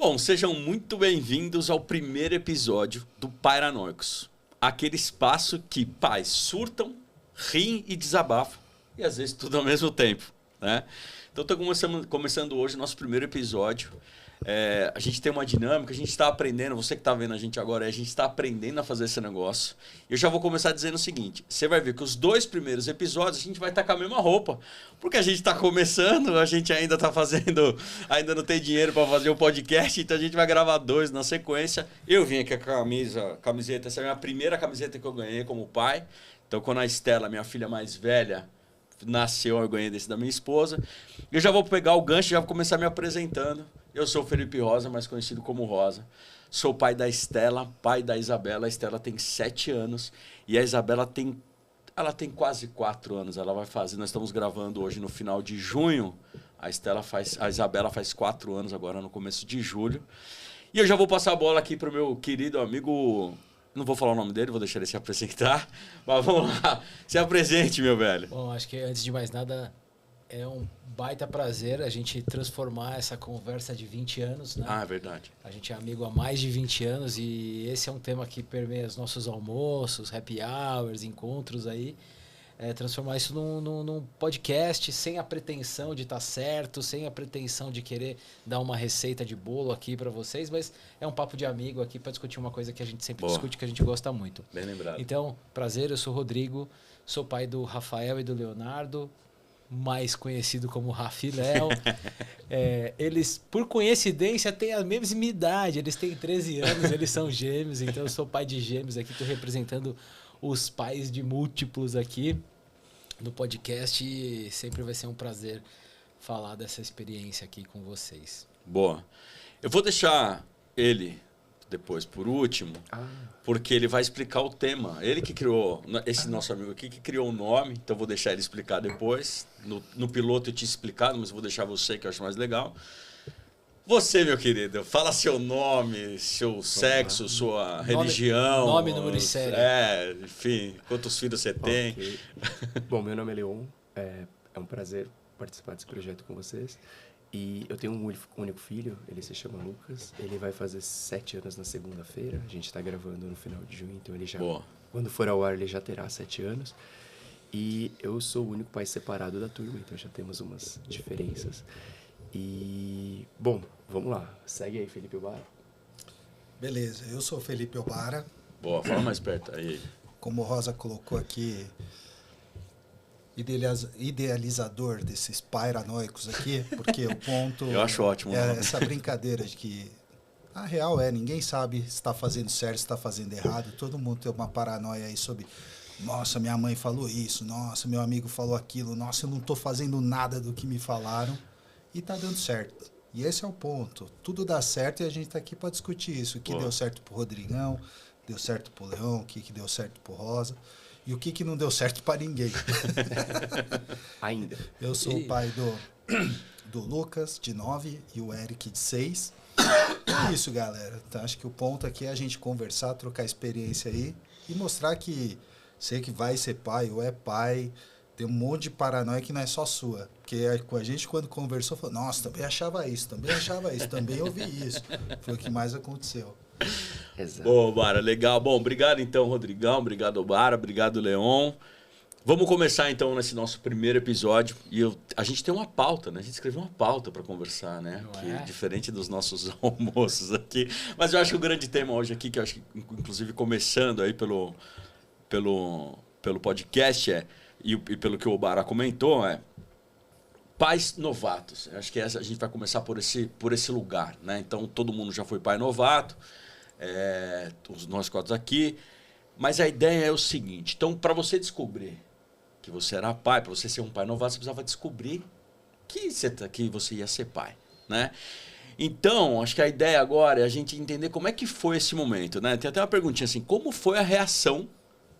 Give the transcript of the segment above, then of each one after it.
Bom, sejam muito bem-vindos ao primeiro episódio do Paranoicos. Aquele espaço que pais surtam, riem e desabafam, e às vezes tudo ao mesmo tempo, né? Então, estou começando hoje o nosso primeiro episódio. A gente tem uma dinâmica, a gente está aprendendo, você que está vendo a gente agora, a gente está aprendendo a fazer esse negócio. Eu já vou começar dizendo o seguinte, você vai ver que os 2 primeiros episódios a gente vai estar com a mesma roupa, porque a gente está começando, a gente ainda está fazendo, ainda não tem dinheiro para fazer o podcast, então a gente vai gravar 2 na sequência. Eu vim aqui com a camiseta, essa é a minha primeira camiseta que eu ganhei como pai. Então quando a Estela, minha filha mais velha, nasceu, eu ganhei desse da minha esposa. Eu já vou pegar o gancho, já vou começar me apresentando. Eu sou o Felipe Rosa, mais conhecido como Rosa. Sou pai da Estela, pai da Isabela. A Estela tem 7 anos e a Isabela tem quase 4 anos. Ela vai fazer, nós estamos gravando hoje no final de junho. A Isabela faz 4 anos agora no começo de julho. E eu já vou passar a bola aqui para o meu querido amigo. Não vou falar o nome dele, vou deixar ele se apresentar. Mas vamos lá, se apresente, meu velho. Bom, acho que antes de mais nada, é um baita prazer a gente transformar essa conversa de 20 anos, né? Ah, é verdade. A gente é amigo há mais de 20 anos e esse é um tema que permeia os nossos almoços, happy hours, encontros aí. Transformar isso num podcast sem a pretensão de estar certo, sem a pretensão de querer dar uma receita de bolo aqui para vocês, mas é um papo de amigo aqui para discutir uma coisa que a gente sempre discute, que a gente gosta muito. Bem lembrado. Então, prazer, eu sou o Rodrigo, sou pai do Rafael e do Leonardo, mais conhecido como Rafi e Léo. Eles, por coincidência, têm a mesma idade, eles têm 13 anos, eles são gêmeos, então eu sou pai de gêmeos aqui, estou representando os pais de múltiplos aqui no podcast e sempre vai ser um prazer falar dessa experiência aqui com vocês. Boa. Eu vou deixar ele depois por último, porque ele vai explicar o tema. Ele que criou, esse nosso amigo aqui, que criou o nome, então eu vou deixar ele explicar depois. No piloto eu tinha explicado, mas vou deixar você, que eu acho mais legal. Você, meu querido, fala seu nome, seu sexo, sua religião. Nome, número e série. Enfim, quantos filhos você tem. Okay. Bom, meu nome é Leon, é um prazer participar desse projeto com vocês. E eu tenho um único filho, ele se chama Lucas, ele vai fazer 7 anos na segunda-feira, a gente está gravando no final de junho, então ele já, quando for ao ar, ele já terá 7 anos. E eu sou o único pai separado da turma, então já temos umas diferenças. E, bom, vamos lá. Segue aí, Felipe Obara. Beleza, eu sou o Felipe Obara. Boa, fala mais perto aí. Como o Rosa colocou aqui, idealizador desses paranoicos aqui, porque o ponto... Eu acho ótimo. Essa brincadeira de que... A real ninguém sabe se está fazendo certo, se está fazendo errado. Todo mundo tem uma paranoia aí sobre... Nossa, minha mãe falou isso. Nossa, meu amigo falou aquilo. Nossa, eu não estou fazendo nada do que me falaram. E tá dando certo. E esse é o ponto. Tudo dá certo e a gente tá aqui para discutir isso. O que deu certo pro Rodrigão, deu certo pro Leão, o que deu certo pro Rosa e o que não deu certo para ninguém. Ainda. Eu sou o pai do Lucas, de 9, e o Eric, de 6. É isso, galera. Então, acho que o ponto aqui é a gente conversar, trocar experiência aí e mostrar que você que vai ser pai ou é pai... Tem um monte de paranoia que não é só sua. Porque com a gente, quando conversou, falou, nossa, também achava isso, também ouvi isso. Foi o que mais aconteceu. Exato. Bom, Obara, legal. Bom, obrigado então, Rodrigão, obrigado, Obara, obrigado, Leon. Vamos começar então nesse nosso primeiro episódio. E a gente tem uma pauta, né? A gente escreveu uma pauta para conversar, né? Diferente dos nossos almoços aqui. Mas eu acho que o grande tema hoje aqui, que eu acho que, inclusive, começando aí pelo podcast, e pelo que o Obara comentou, pais novatos. Acho que a gente vai começar por esse lugar, né? Então, todo mundo já foi pai novato, nós 4 aqui. Mas a ideia é o seguinte. Então, para você descobrir que você era pai, para você ser um pai novato, você precisava descobrir que você ia ser pai, né? Então, acho que a ideia agora é a gente entender como é que foi esse momento, né? Tem até uma perguntinha assim, como foi a reação,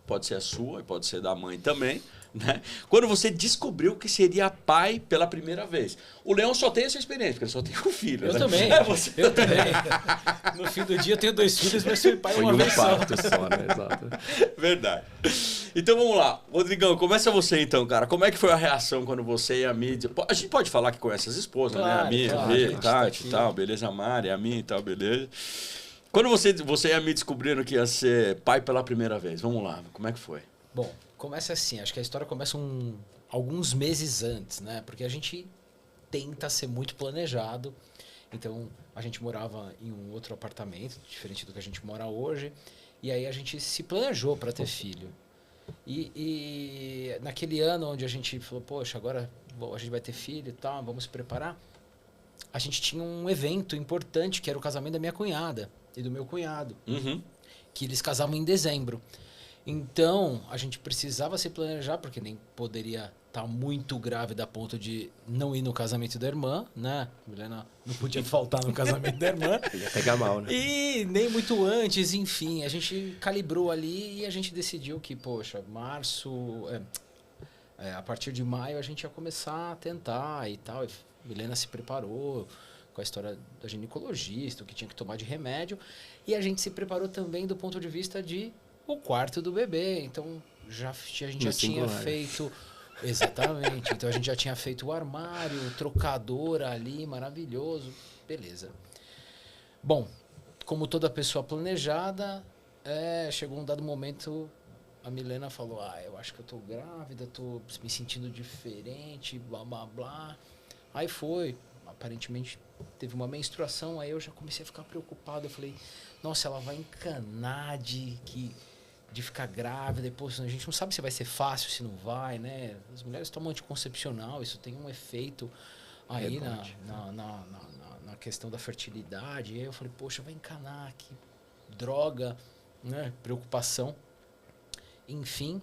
pode ser a sua e pode ser da mãe também, né? Quando você descobriu que seria pai pela primeira vez. O Leão só tem essa experiência, porque ele só tem um filho. Eu né? também. Eu também. No fim do dia eu tenho 2 filhos, mas fui pai foi uma vez só. Só, né? Exato. Verdade. Então vamos lá. Rodrigão, começa você então, cara. Como é que foi a reação quando você e a mídia... A gente pode falar que conhece as esposas, né? A minha, claro, a a gente tá Tati e aqui. tal, beleza? A Mari, a minha e tal, beleza. Quando você e a minha descobriram que ia ser pai pela primeira vez, vamos lá, como é que foi? Bom, começa assim, acho que a história começa alguns meses antes, né? Porque a gente tenta ser muito planejado. Então, a gente morava em um outro apartamento, diferente do que a gente mora hoje. E aí a gente se planejou para ter filho. E naquele ano onde a gente falou, poxa, agora a gente vai ter filho e tal, vamos se preparar. A gente tinha um evento importante, que era o casamento da minha cunhada e do meu cunhado. Uhum. Que eles casavam em dezembro. Então, a gente precisava se planejar, porque nem poderia estar muito grávida a ponto de não ir no casamento da irmã, né? A Milena não podia faltar no casamento da irmã. Ia pegar mal, né? E nem muito antes, enfim. A gente calibrou ali e a gente decidiu que, poxa, a partir de maio a gente ia começar a tentar e tal. E Milena se preparou com a história da ginecologista, o que tinha que tomar de remédio. E a gente se preparou também do ponto de vista de o quarto do bebê. Então, a gente já tinha feito... Exatamente. Então, a gente já tinha feito o armário, o trocador ali, maravilhoso. Beleza. Bom, como toda pessoa planejada, chegou um dado momento, a Milena falou, eu acho que eu tô grávida, tô me sentindo diferente, blá, blá, blá. Aí foi, aparentemente teve uma menstruação, aí eu já comecei a ficar preocupado. Eu falei, nossa, ela vai encanar de ficar grávida, depois a gente não sabe se vai ser fácil, se não vai, né? As mulheres tomam anticoncepcional, isso tem um efeito aí na questão da fertilidade. E aí eu falei, poxa, vai encanar, que droga, né? Preocupação. Enfim,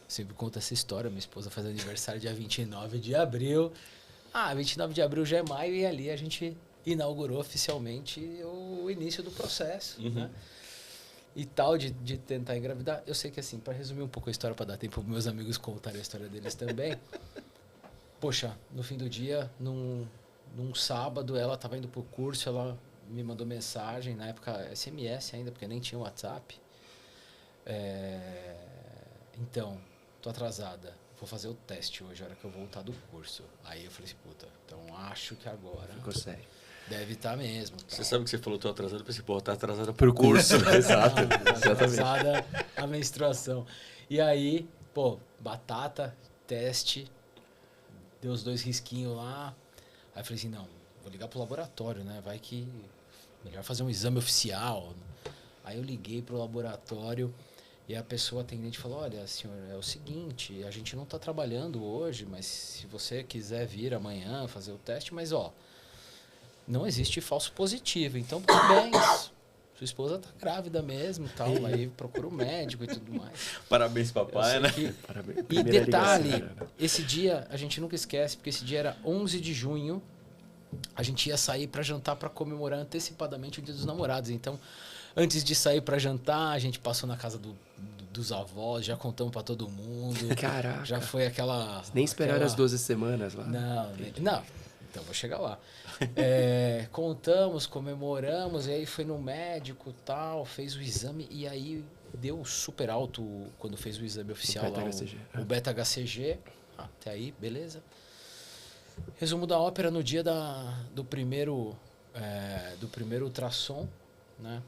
sempre conta essa história, minha esposa faz aniversário dia 29 de abril. 29 de abril já é maio e ali a gente inaugurou oficialmente o início do processo, né? E tal, de tentar engravidar. Eu sei que, assim, para resumir um pouco a história, para dar tempo para meus amigos contarem a história deles também. Poxa, no fim do dia, num sábado, ela estava indo pro curso, ela me mandou mensagem, na época SMS ainda, porque nem tinha WhatsApp. Então, tô atrasada, vou fazer o teste hoje, a hora que eu voltar do curso. Aí eu falei assim, puta, então acho que agora... Ficou sério. Deve estar mesmo. Tal. Você sabe que você falou, tô atrasado, eu pensei, tá atrasada pro curso. Exato, exatamente. Atrasada a menstruação. E aí, batata, teste, deu os 2 risquinhos lá. Aí eu falei assim, não, vou ligar pro laboratório, né? Vai que melhor fazer um exame oficial. Aí eu liguei pro laboratório e a pessoa atendente falou, olha, senhor, é o seguinte, a gente não tá trabalhando hoje, mas se você quiser vir amanhã fazer o teste, mas não existe falso positivo, então parabéns. Sua esposa tá grávida mesmo, tal, aí procura o médico e tudo mais. Parabéns, papai, né? Parabéns. E detalhe, esse dia a gente nunca esquece, porque esse dia era 11 de junho, a gente ia sair para jantar para comemorar antecipadamente o Dia dos Namorados. Então, antes de sair para jantar, a gente passou na casa dos avós, já contamos para todo mundo. Caraca. Já foi aquela... Nem esperaram as 12 semanas lá. Não. Então vou chegar lá. Contamos, comemoramos, e aí foi no médico, tal, fez o exame e aí deu super alto quando fez o exame oficial lá, o beta-HCG. Até aí, beleza. Resumo da ópera, no dia do primeiro ultrassom, né?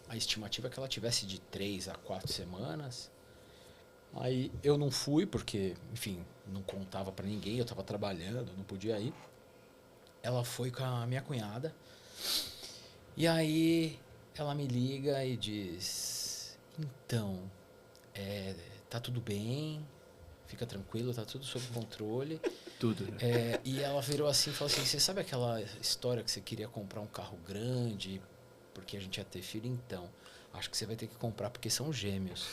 A estimativa é que ela tivesse de 3 a 4 semanas. Aí eu não fui porque, enfim, não contava para ninguém, eu estava trabalhando, não podia ir. Ela foi com a minha cunhada. E aí ela me liga e diz, então, tá tudo bem, fica tranquilo, tá tudo sob controle. Tudo, né? E ela virou assim e falou assim, você sabe aquela história que você queria comprar um carro grande porque a gente ia ter filho? Então, acho que você vai ter que comprar porque são gêmeos.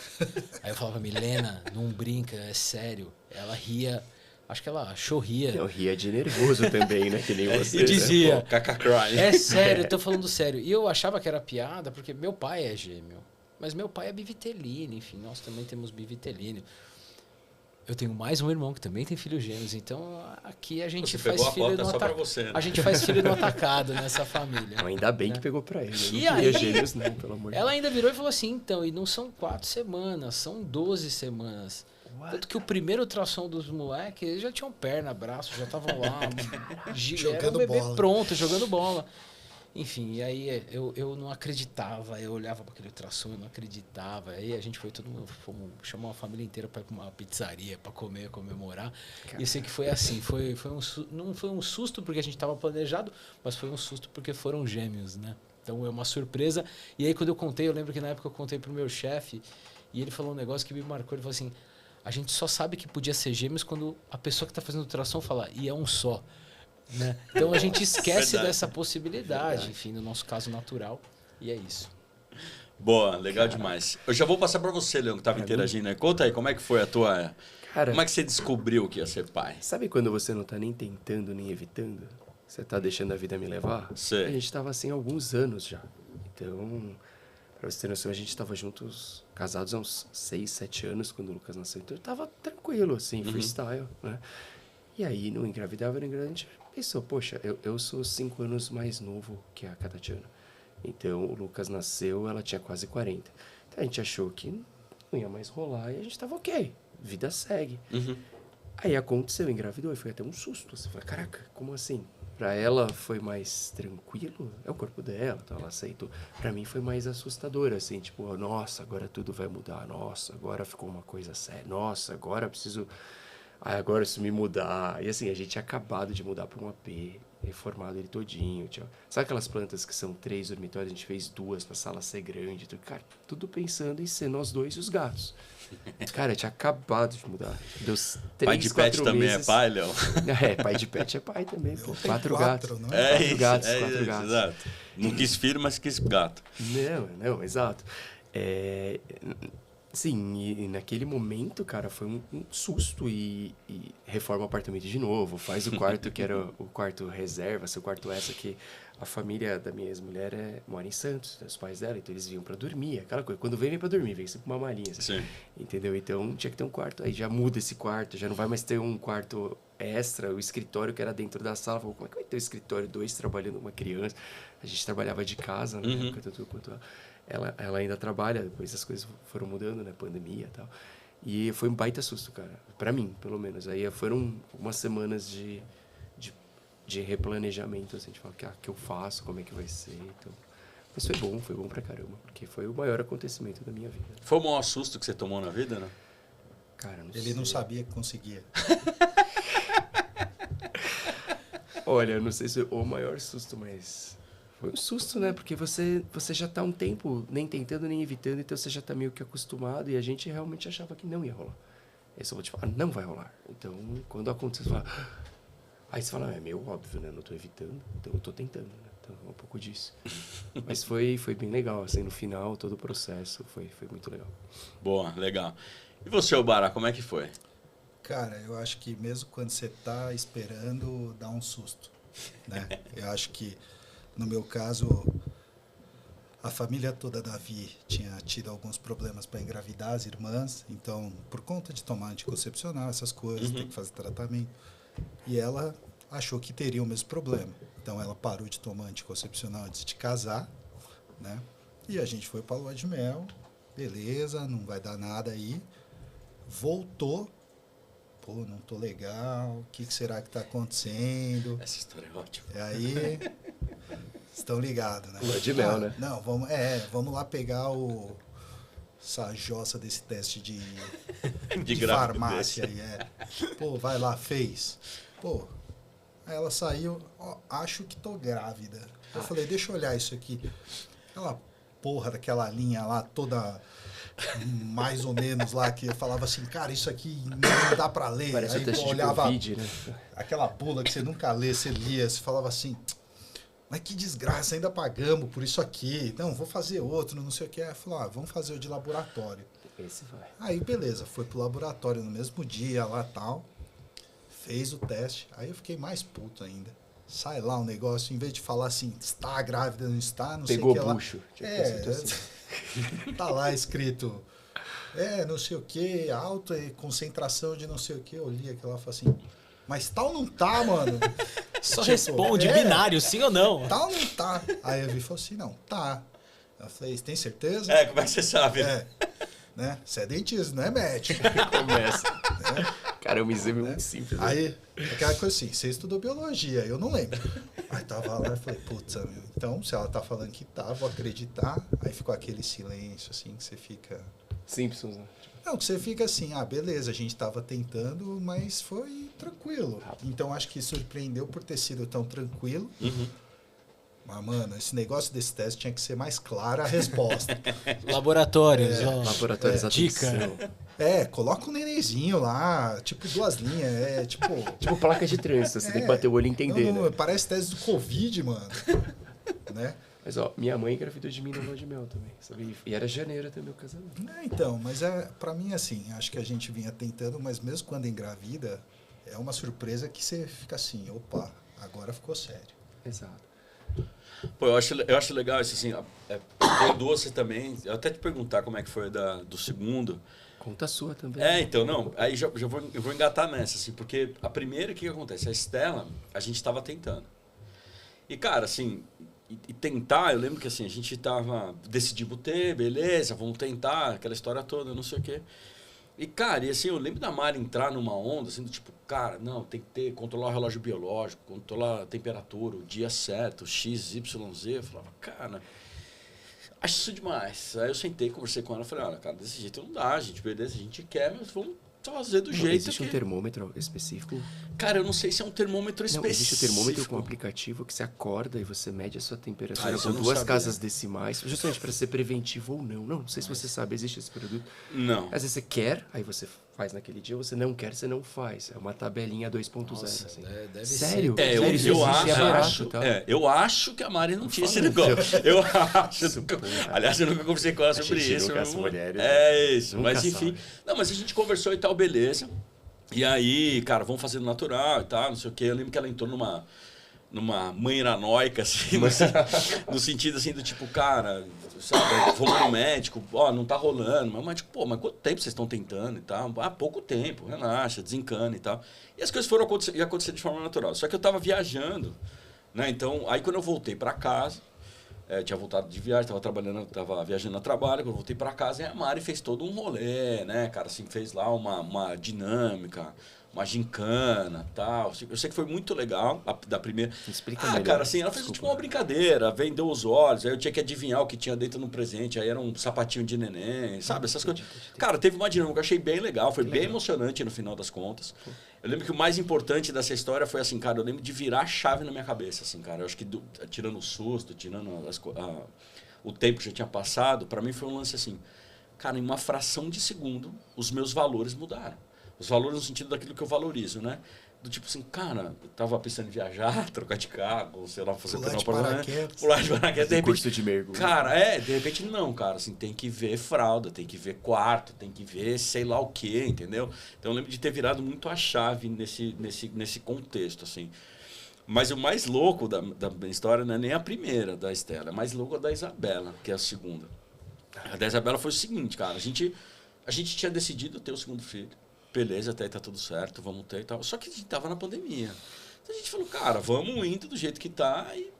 Aí eu falava, Milena, não brinca, é sério. Ela ria... Acho que ela ria. Eu ria de nervoso também, né? Que nem você. E dizia, né? Cry. É sério, eu tô falando sério. E eu achava que era piada, porque meu pai é gêmeo. Mas meu pai é bivitelino, enfim, nós também temos bivitelino. Eu tenho mais um irmão que também tem filhos gêmeos, então aqui a gente Você faz pegou a filho cota no só pra atacado. você, né? A gente faz filho no atacado nessa família. Ainda bem que pegou pra ele. Eu não E queria aí- gêmeos, não, pelo amor de Ela Deus. ainda virou e falou assim, então, e não são 4 semanas, são 12 semanas. Tanto que o primeiro ultrassom dos moleques, eles já tinham perna, braço, já estavam lá. Era um Jogando bebê bola. pronto, jogando bola. Enfim, e aí eu não acreditava, eu olhava para aquele ultrassom, eu não acreditava. Aí a gente foi todo mundo, chamou a família inteira para ir pra uma pizzaria para comer, comemorar. E eu sei que foi assim, não foi um susto porque a gente estava planejado, mas foi um susto porque foram gêmeos, né? Então é uma surpresa. E aí quando eu contei, eu lembro que na época eu contei pro meu chefe e ele falou um negócio que me marcou, ele falou assim: "A gente só sabe que podia ser gêmeos quando a pessoa que está fazendo ultrassom fala, e é um só". Né? Então a gente esquece Verdade. dessa possibilidade, enfim, no nosso caso natural, e é isso. Boa, legal demais. Eu já vou passar pra você, Leão, que tava interagindo aí. Conta aí, como é que foi a tua... Cara, Como é que você descobriu que ia ser pai? sabe quando você não tá nem tentando, nem evitando? Você tá deixando a vida me levar? Sei. A gente tava assim há alguns anos já. Então, pra você ter noção, a gente tava juntos, casados há uns 6, 7 anos quando o Lucas nasceu. Então, eu tava tranquilo, assim, freestyle, né? E aí, não engravidava, a gente pensou, poxa, eu sou 5 anos mais novo que a Catatiana. Então, o Lucas nasceu, ela tinha quase 40. Então, a gente achou que não ia mais rolar e a gente tava ok, vida segue. Aí aconteceu, engravidou e foi até um susto. Você fala, caraca, como assim? Pra ela foi mais tranquilo, é o corpo dela, então ela aceitou. Pra mim foi mais assustador, assim, tipo, nossa, agora tudo vai mudar, nossa, agora ficou uma coisa séria, nossa, agora eu preciso... agora se me mudar... E assim, a gente tinha acabado de mudar pra um AP, reformado ele todinho, sabe aquelas plantas que são 3 dormitórios, a gente fez 2 pra sala ser grande, tudo, cara, tudo pensando em ser nós dois e os gatos. Cara, eu tinha acabado de mudar. Deu 3, Pai de 4 pet também é meses. pai, Leão? É, pai de pet é pai também, pô. Tem 4 quatro, gatos. não é? Quatro gatos, 4 gatos. Exato. Não quis filho, mas quis gato. Não, exato. Sim, e naquele momento, cara, foi um susto e reforma o apartamento de novo, faz o quarto que era o quarto reserva, seu quarto extra, que a família da minha ex-mulher mora em Santos, os pais dela, então eles vinham pra dormir, aquela coisa. Quando vem pra dormir, vem sempre uma malinha, assim, Sim. entendeu? Então tinha que ter um quarto, aí já muda esse quarto, já não vai mais ter um quarto extra, o escritório que era dentro da sala, falou, como é que vai ter o escritório 2 trabalhando uma criança? A gente trabalhava de casa, na época, tanto eu quanto ela ainda trabalha, depois as coisas foram mudando, né, pandemia e tal. E foi um baita susto, cara, pra mim, pelo menos. Aí foram umas semanas de replanejamento, assim, de falar, que eu faço, como é que vai ser, então... Mas foi bom pra caramba, porque foi o maior acontecimento da minha vida. Foi o maior susto que você tomou na vida, né? Cara, não Ele sei. não sabia que conseguia. Olha, eu não sei se o maior susto, mas... Foi um susto, né? Porque você já tá um tempo nem tentando, nem evitando, então você já tá meio que acostumado e a gente realmente achava que não ia rolar. Aí só vou te falar, não vai rolar. Então, quando aconteceu, você fala... Aí você fala, é meio óbvio, né? Não tô evitando, então eu tô tentando, né? Então, é um pouco disso. Mas foi bem legal, assim, no final, todo o processo foi muito legal. Boa, legal. E você, Obara, como é que foi? Cara, eu acho que mesmo quando você tá esperando, dá um susto, né? Eu acho que, no meu caso, a família toda da Vi tinha tido alguns problemas para engravidar, as irmãs, então, por conta de tomar anticoncepcional, essas coisas, ter que fazer tratamento, e ela achou que teria o mesmo problema. Então, ela parou de tomar anticoncepcional antes de casar, né? E a gente foi para a lua de mel, beleza, não vai dar nada aí. Voltou, pô, não tô legal, o que será que está acontecendo? Essa história é ótima. E aí, estão ligados, né? Lua de mel, né? Não, vamos lá pegar essa jossa desse teste de gravidez. farmácia aí, Pô, vai lá, fez. Pô, aí ela saiu, ó, acho que tô grávida. Eu falei, deixa eu olhar isso aqui. Aquela porra daquela linha lá, toda mais ou menos lá, que eu falava assim, cara, isso aqui não dá pra ler. Parece Aí o teste eu de olhava Covid, né? aquela bula que você nunca lê, você lia, você falava assim, mas que desgraça, ainda pagamos por isso aqui. Não, vou fazer outro, não sei o que. Aí falou, vamos fazer o de laboratório. Esse vai. Aí, beleza, foi pro laboratório no mesmo dia lá tal, fez o teste. Aí eu fiquei mais puto ainda. Sai lá o negócio, em vez de falar assim, está grávida, não está, não Pegou sei o que lá. bucho. Tipo, assim. Tá lá escrito não sei o que, alta e concentração de não sei o que. Eu li aquilo lá e falei assim, mas tal não tá, mano. Só responde, binário, sim ou não. Tal não tá. Aí eu vi e falou assim, não, tá. Eu falei, tem certeza? Como é que você sabe? Né? Você é dentista, não é médico. Começa. Cara, é um exame muito simples. Né? Aí, aquela coisa assim, você estudou biologia, eu não lembro. Aí tava lá e falei, putz, então se ela tá falando que tá, vou acreditar. Aí ficou aquele silêncio, assim, que você fica... Simpsons, né? Não, que você fica assim, beleza, a gente tava tentando, mas foi tranquilo. Então acho que surpreendeu por ter sido tão tranquilo. Mas, mano, esse negócio desse teste tinha que ser mais clara a resposta. Laboratórios, Laboratórios, dica. Coloca um nenenzinho lá, tipo 2 linhas, Tipo placa de trânsito, você tem que bater o olho e entender, né? Parece teste do Covid, mano. Né? Mas, minha mãe engravidou de mim no lua de mel também, sabe? E era janeiro também o casamento. Então, mas pra mim, assim, acho que a gente vinha tentando, mas mesmo quando engravida, é uma surpresa que você fica assim, opa, agora ficou sério. Exato. Pô, eu acho legal isso, assim, tem doce também. Eu até te perguntar como é que foi do segundo. Conta a sua também. Então, não, aí eu vou engatar nessa, assim, porque a primeira, o que acontece? A Estela, a gente tava tentando. E, cara, assim, e tentar, eu lembro que, assim, a gente decidimos ter, beleza, vamos tentar, aquela história toda, não sei o quê. E, cara, e assim, eu lembro da Mari entrar numa onda, assim, do tipo, cara, não, tem que controlar o relógio biológico, controlar a temperatura, o dia certo, X, Y, Z. Eu falava, cara, acho isso demais. Aí eu sentei, conversei com ela, falei, olha, cara, desse jeito não dá, gente, beleza, a gente quer, mas vamos fazer do jeito existe um termômetro específico? Cara, eu não sei se é um termômetro específico. Não, existe o termômetro com um aplicativo que você acorda e você mede a sua temperatura isso com eu não 2 sabia. casas decimais, justamente para ser preventivo ou não. Não sei se você sabe, existe esse produto. Não. Às vezes você quer, aí você faz naquele dia, você não quer, você não faz. É uma tabelinha 2.0. Nossa, Assim. deve Sério? ser. Eu Sério, isso existe, é barato, acho, tá? eu acho que a Mari não tinha esse fala, negócio. Eu acho. Aliás, eu nunca conversei com ela A sobre gente isso. nunca as mulheres, É isso. nunca Mas enfim. sabe. Não, mas a gente conversou e tal, beleza. E aí, cara, vamos fazer no natural e tal, não sei o quê. Eu lembro que ela entrou numa manhiranoica, assim, no sentido assim do tipo, cara, sabe, vamos no médico, não tá rolando. Mas o médico, mas quanto tempo vocês estão tentando e tal? Pouco tempo, relaxa, desencana e tal. E as coisas foram acontecer de forma natural. Só que eu tava viajando, né? Então, aí quando eu voltei para casa, tinha voltado de viagem, tava viajando a trabalho, quando eu voltei para casa, e a Mari fez todo um rolê, né, cara, assim, fez lá uma dinâmica, uma gincana, tal. Eu sei que foi muito legal, da primeira. Explica melhor. Cara, assim, ela fez tipo uma brincadeira, vendeu os olhos, aí eu tinha que adivinhar o que tinha dentro no presente, aí era um sapatinho de neném, sabe, essas coisas. Cara, teve uma dinâmica, eu achei bem legal, foi bem emocionante no final das contas. Eu lembro que o mais importante dessa história foi assim, cara, eu lembro de virar a chave na minha cabeça, assim, cara. Eu acho que tirando o susto, tirando o tempo que já tinha passado, pra mim foi um lance assim, cara, em uma fração de segundo, os meus valores mudaram. Os valores no sentido daquilo que eu valorizo, né? Do tipo assim, cara, eu tava pensando em viajar, trocar de carro, sei lá, fazer Pular de paraquedas. Pular de paraquedas, de repente. Curso de mergulho. Cara, de repente não, cara, assim, tem que ver fralda, tem que ver quarto, tem que ver sei lá o quê, entendeu? Então eu lembro de ter virado muito a chave nesse contexto, assim. Mas o mais louco da minha história não é nem a primeira da Estela, é mais louco a da Isabela, que é a segunda. A da Isabela foi o seguinte, cara, a gente tinha decidido ter o segundo filho. Beleza, até aí tá tudo certo, vamos ter e tal. Só que a gente tava na pandemia. Então a gente falou, cara, vamos indo do jeito que tá e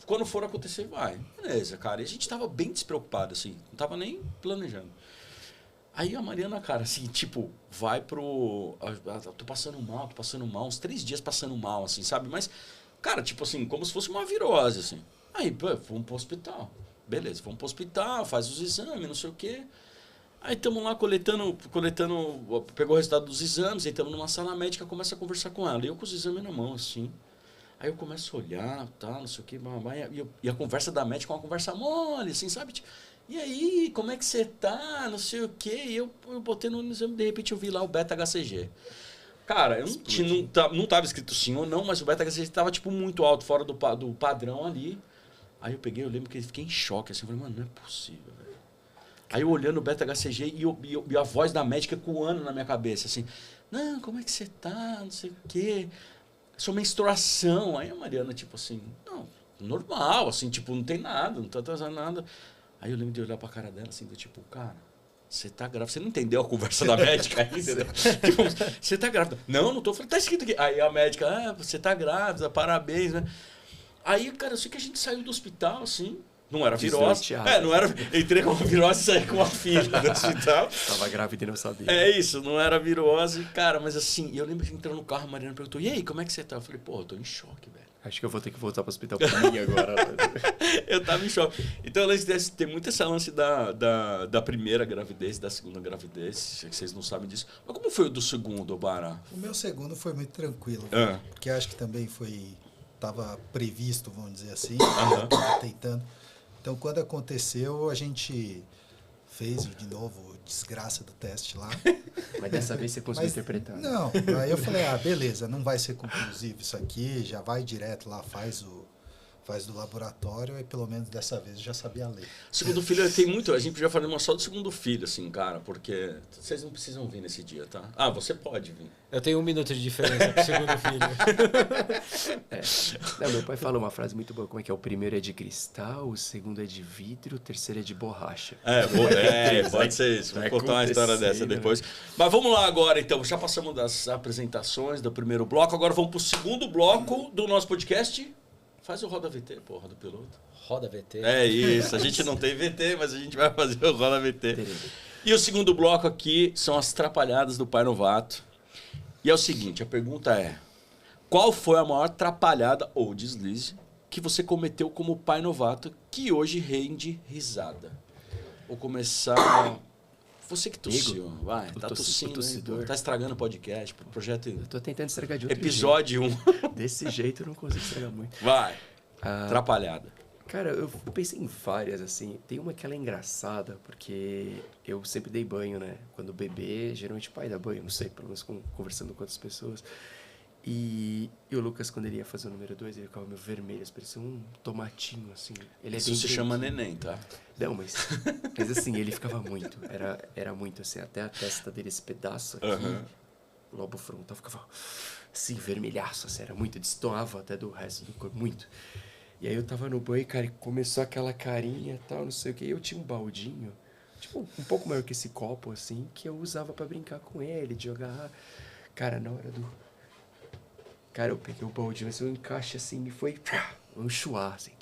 quando for acontecer, vai. Beleza, cara. E a gente tava bem despreocupado, assim, não tava nem planejando. Aí a Mariana, cara, assim, tipo, vai pro... tô passando mal, uns 3 dias passando mal, assim, sabe? Mas, cara, tipo assim, como se fosse uma virose, assim. Aí, pô, vamos pro hospital. Beleza, vamos pro hospital, faz os exames, não sei o quê. Aí estamos lá coletando, pegou o resultado dos exames, aí estamos numa sala médica, começa a conversar com ela. E eu com os exames na mão, assim. Aí eu começo a olhar, tá, não sei o quê, e a conversa da médica é uma conversa mole, assim, sabe? E aí, como é que você tá, não sei o quê. E eu botei no exame, de repente eu vi lá o beta-HCG. Cara, eu não tava escrito sim ou não, mas o beta-HCG estava tipo muito alto, fora do padrão ali. Aí eu lembro que eu fiquei em choque, assim, eu falei, mano, não é possível, velho. Aí eu olhando o beta-HCG e a voz da médica ecoando na minha cabeça, assim, não, como é que você tá, não sei o quê, sua menstruação. Aí a Mariana, tipo assim, não, normal, assim, tipo, não tem nada, não tá trazendo nada. Aí eu lembro de olhar pra cara dela, assim, do tipo, cara, você tá grávida. Você não entendeu a conversa da médica ainda? Tipo, você tá grávida. Não tô falando, tá escrito aqui. Aí a médica, você tá grávida, parabéns, né? Aí, cara, eu sei que a gente saiu do hospital, assim, não era virose. Não era. Entrei com uma virose e saí com uma filha do hospital. Tava grávida e não sabia. É isso, não era virose, cara, mas assim, eu lembro de entrar no carro, a Mariana perguntou, e aí, como é que você tá? Eu falei, pô, eu tô em choque, velho. Acho que eu vou ter que voltar pro hospital por mim agora. Eu tava em choque. Então, tem muito esse lance da primeira gravidez, da segunda gravidez, que vocês não sabem disso. Mas como foi o do segundo, Bará? O meu segundo foi muito tranquilo, porque acho que também estava previsto, vamos dizer assim, tentando. Então, quando aconteceu, a gente fez de novo desgraça do teste lá. Mas dessa vez você conseguiu interpretar. Não, aí eu falei, beleza, não vai ser conclusivo isso aqui, já vai direto lá, faz do laboratório, e pelo menos dessa vez eu já sabia ler. Segundo filho, tem muito, a gente já falou só do segundo filho, assim, cara, porque vocês não precisam vir nesse dia, tá? Você pode vir. Eu tenho 1 minuto de diferença pro segundo filho. Não, meu pai fala uma frase muito boa, como é que é? O primeiro é de cristal, o segundo é de vidro, o terceiro é de borracha. Pode ser isso. Vou contar uma história dessa depois. Mas vamos lá agora, então. Já passamos das apresentações do primeiro bloco, agora vamos pro segundo bloco do nosso podcast. Faz o Roda VT, pô, Roda Piloto. Roda VT. É isso, a gente não tem VT, mas a gente vai fazer o Roda VT. E o segundo bloco aqui são as trapalhadas do Pai Novato. E é o seguinte, a pergunta é, qual foi a maior trapalhada ou deslize que você cometeu como Pai Novato que hoje rende risada? Vou começar... Você que tossiu, vai, tá tossindo, tá estragando o podcast, o projeto... Eu tô tentando estragar de outro Episódio 1. Desse jeito eu não consigo estragar muito. Vai, atrapalhada. Cara, eu pensei em várias, assim. Tem uma que ela é engraçada, porque eu sempre dei banho, né? Quando bebê, geralmente o pai dá banho, não sei, pelo menos conversando com outras pessoas. E o Lucas, quando ele ia fazer o número 2, ele ficava meio vermelho, parecia um tomatinho, assim. Ele Isso se chama neném, tá? Não, mas assim, ele ficava muito. Era muito, assim, até a testa dele, esse pedaço aqui, o lobo frontal ficava assim, vermelhaço, assim, era muito, destoava até do resto do corpo, muito. E aí eu tava no banho, cara, e começou aquela carinha e tal, não sei o que. E eu tinha um baldinho, tipo, um pouco maior que esse copo, assim, que eu usava pra brincar com ele, de jogar. Cara, na hora do... Cara, eu peguei o baldinho, assim, um encaixe, assim, e foi... um chuá, assim.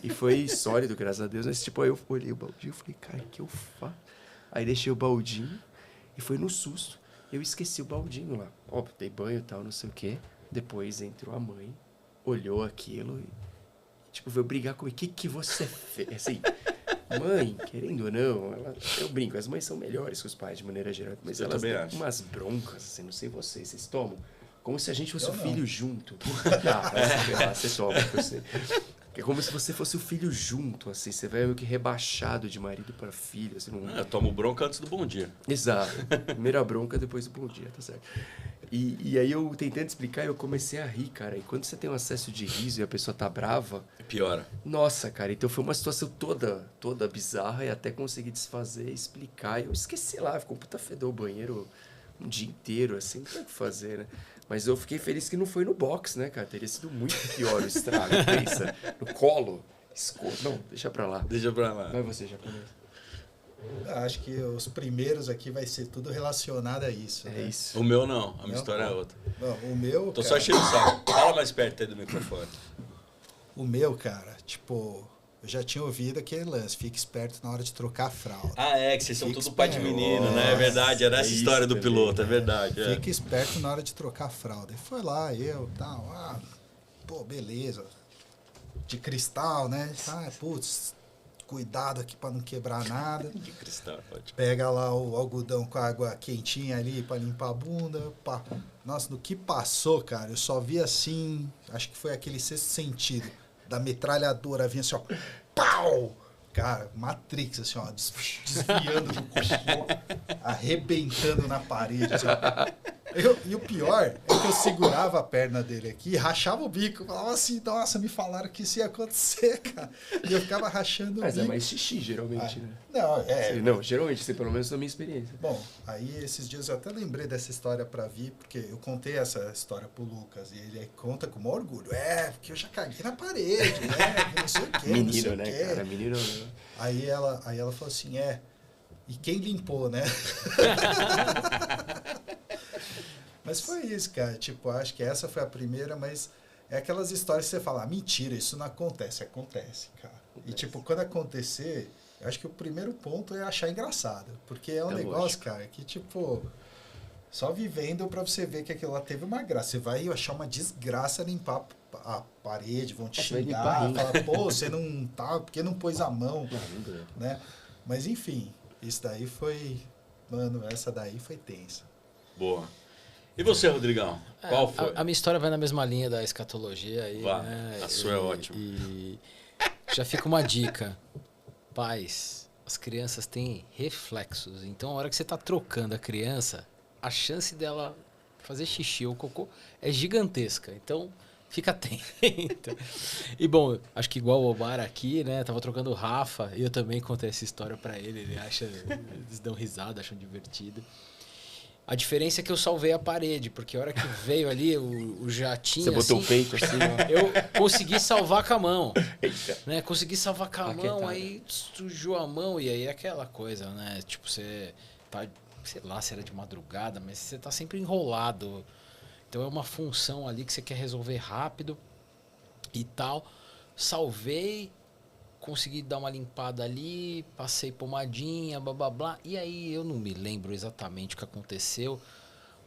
E foi sólido, graças a Deus. Mas, tipo, aí eu olhei o baldinho e falei, cara, o que eu faço? Aí deixei o baldinho e foi no susto. Eu esqueci o baldinho lá. Óbvio, dei banho e tal, não sei o quê. Depois entrou a mãe, olhou aquilo e, tipo, veio brigar comigo. O que você fez? Assim, mãe, querendo ou não, eu brinco, as mães são melhores que os pais, de maneira geral. Mas eu elas dão umas broncas, assim, não sei vocês tomam. Como se a gente fosse o filho junto. Você toma, eu sei. É como se você fosse o filho junto, assim. Você vai meio que rebaixado de marido para filho. Assim, não... Eu tomo bronca antes do bom dia. Exato. Primeira bronca, depois do bom dia, tá certo. E aí eu tentando explicar, eu comecei a rir, cara. E quando você tem um acesso de riso e a pessoa tá brava... Piora. Nossa, cara. Então foi uma situação toda bizarra e até consegui desfazer, explicar. E eu esqueci lá, ficou um puta fedor o banheiro um dia inteiro, assim. Não tem o que fazer, né? Mas eu fiquei feliz que não foi no box, né, cara? Teria sido muito pior o estrago, pensa. No colo. Não, deixa pra lá. Deixa pra lá. Vai você, japonês. Acho que os primeiros aqui vai ser tudo relacionado a isso. É isso. O meu não, a minha história é outra. Bom, o meu, Tô só enchendo o saco. Fala mais perto aí do microfone. O meu, cara, tipo... Eu já tinha ouvido aquele lance, fique esperto na hora de trocar a fralda. Que vocês são tudo pai de menino, né? É verdade, era essa história do piloto, é verdade. Fique esperto na hora de trocar a fralda. E foi lá, eu, tal, beleza. De cristal, né? Putz, cuidado aqui pra não quebrar nada. De cristal, pode. Pega lá o algodão com a água quentinha ali pra limpar a bunda. Pá. Nossa, no que passou, cara, eu só vi assim, acho que foi aquele sexto sentido. Da metralhadora, vinha assim, ó, pau! Cara, Matrix, assim, ó, desviando do corpo, arrebentando na parede. Assim. E o pior é que eu segurava a perna dele aqui, rachava o bico, falava assim, nossa, me falaram que isso ia acontecer, cara. E eu ficava rachando o bico. Mas é mais xixi, geralmente, né? Não, geralmente, pelo menos na minha experiência. Bom, aí esses dias eu até lembrei dessa história pra vir, porque eu contei essa história pro Lucas, e ele conta com o maior orgulho. Porque eu já caguei na parede, né? Não sei o quê, Menino, né, cara? Menino, né? Aí ela falou assim, E quem limpou, né? Mas foi isso, cara. Tipo, acho que essa foi a primeira, mas é aquelas histórias que você fala, mentira, isso não acontece. Acontece, cara. E tipo, quando acontecer, eu acho que o primeiro ponto é achar engraçado. Porque é um negócio, lógico. cara, que tipo, só vivendo pra você ver que aquilo lá teve uma graça. Você vai achar uma desgraça limpar a parede, vão te Você vai xingar, limpar falar, pô, você não tá, porque não pôs a mão, Não deu. né? Mas enfim, isso daí foi, mano, essa daí foi tensa. Boa. E você, Rodrigão? Qual foi? A minha história vai na mesma linha da escatologia aí, Vai, né? a sua é ótima. E já fica uma dica. Pais, as crianças têm reflexos. Então, a hora que você tá trocando a criança, a chance dela fazer xixi ou cocô é gigantesca. Então, fica atento. E bom, acho que igual o Omar aqui, né? Tava trocando o Rafa, e eu também contei essa história pra ele. Eles dão risada, acham divertido. A diferença é que eu salvei a parede, porque a hora que veio ali o jatinho. Você botou assim, o peito assim, ó. eu consegui salvar com a mão. Eita. Né? Consegui salvar com a mão, Paquetada. aí sujou a mão, e aí é aquela coisa, né? Tipo, você tá, sei lá se era de madrugada, mas você tá sempre enrolado. Então é uma função ali que você quer resolver rápido e tal. Salvei, consegui dar uma limpada ali, passei pomadinha, blá blá blá. E aí eu não me lembro exatamente o que aconteceu,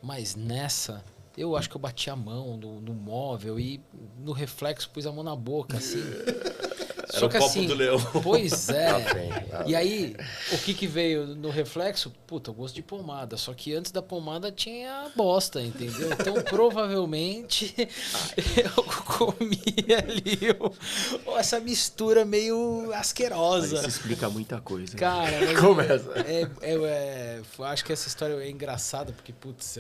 mas nessa eu acho que eu bati a mão no móvel e no reflexo pus a mão na boca, assim. Era o copo do leão. Pois é. Lá vem, lá E aí, o que veio no reflexo? Puta, o gosto de pomada. Só que antes da pomada tinha bosta, entendeu? Então, provavelmente, eu comi ali essa mistura meio asquerosa. Isso explica muita coisa. Cara, mas Começa. acho que essa história é engraçada, porque, putz,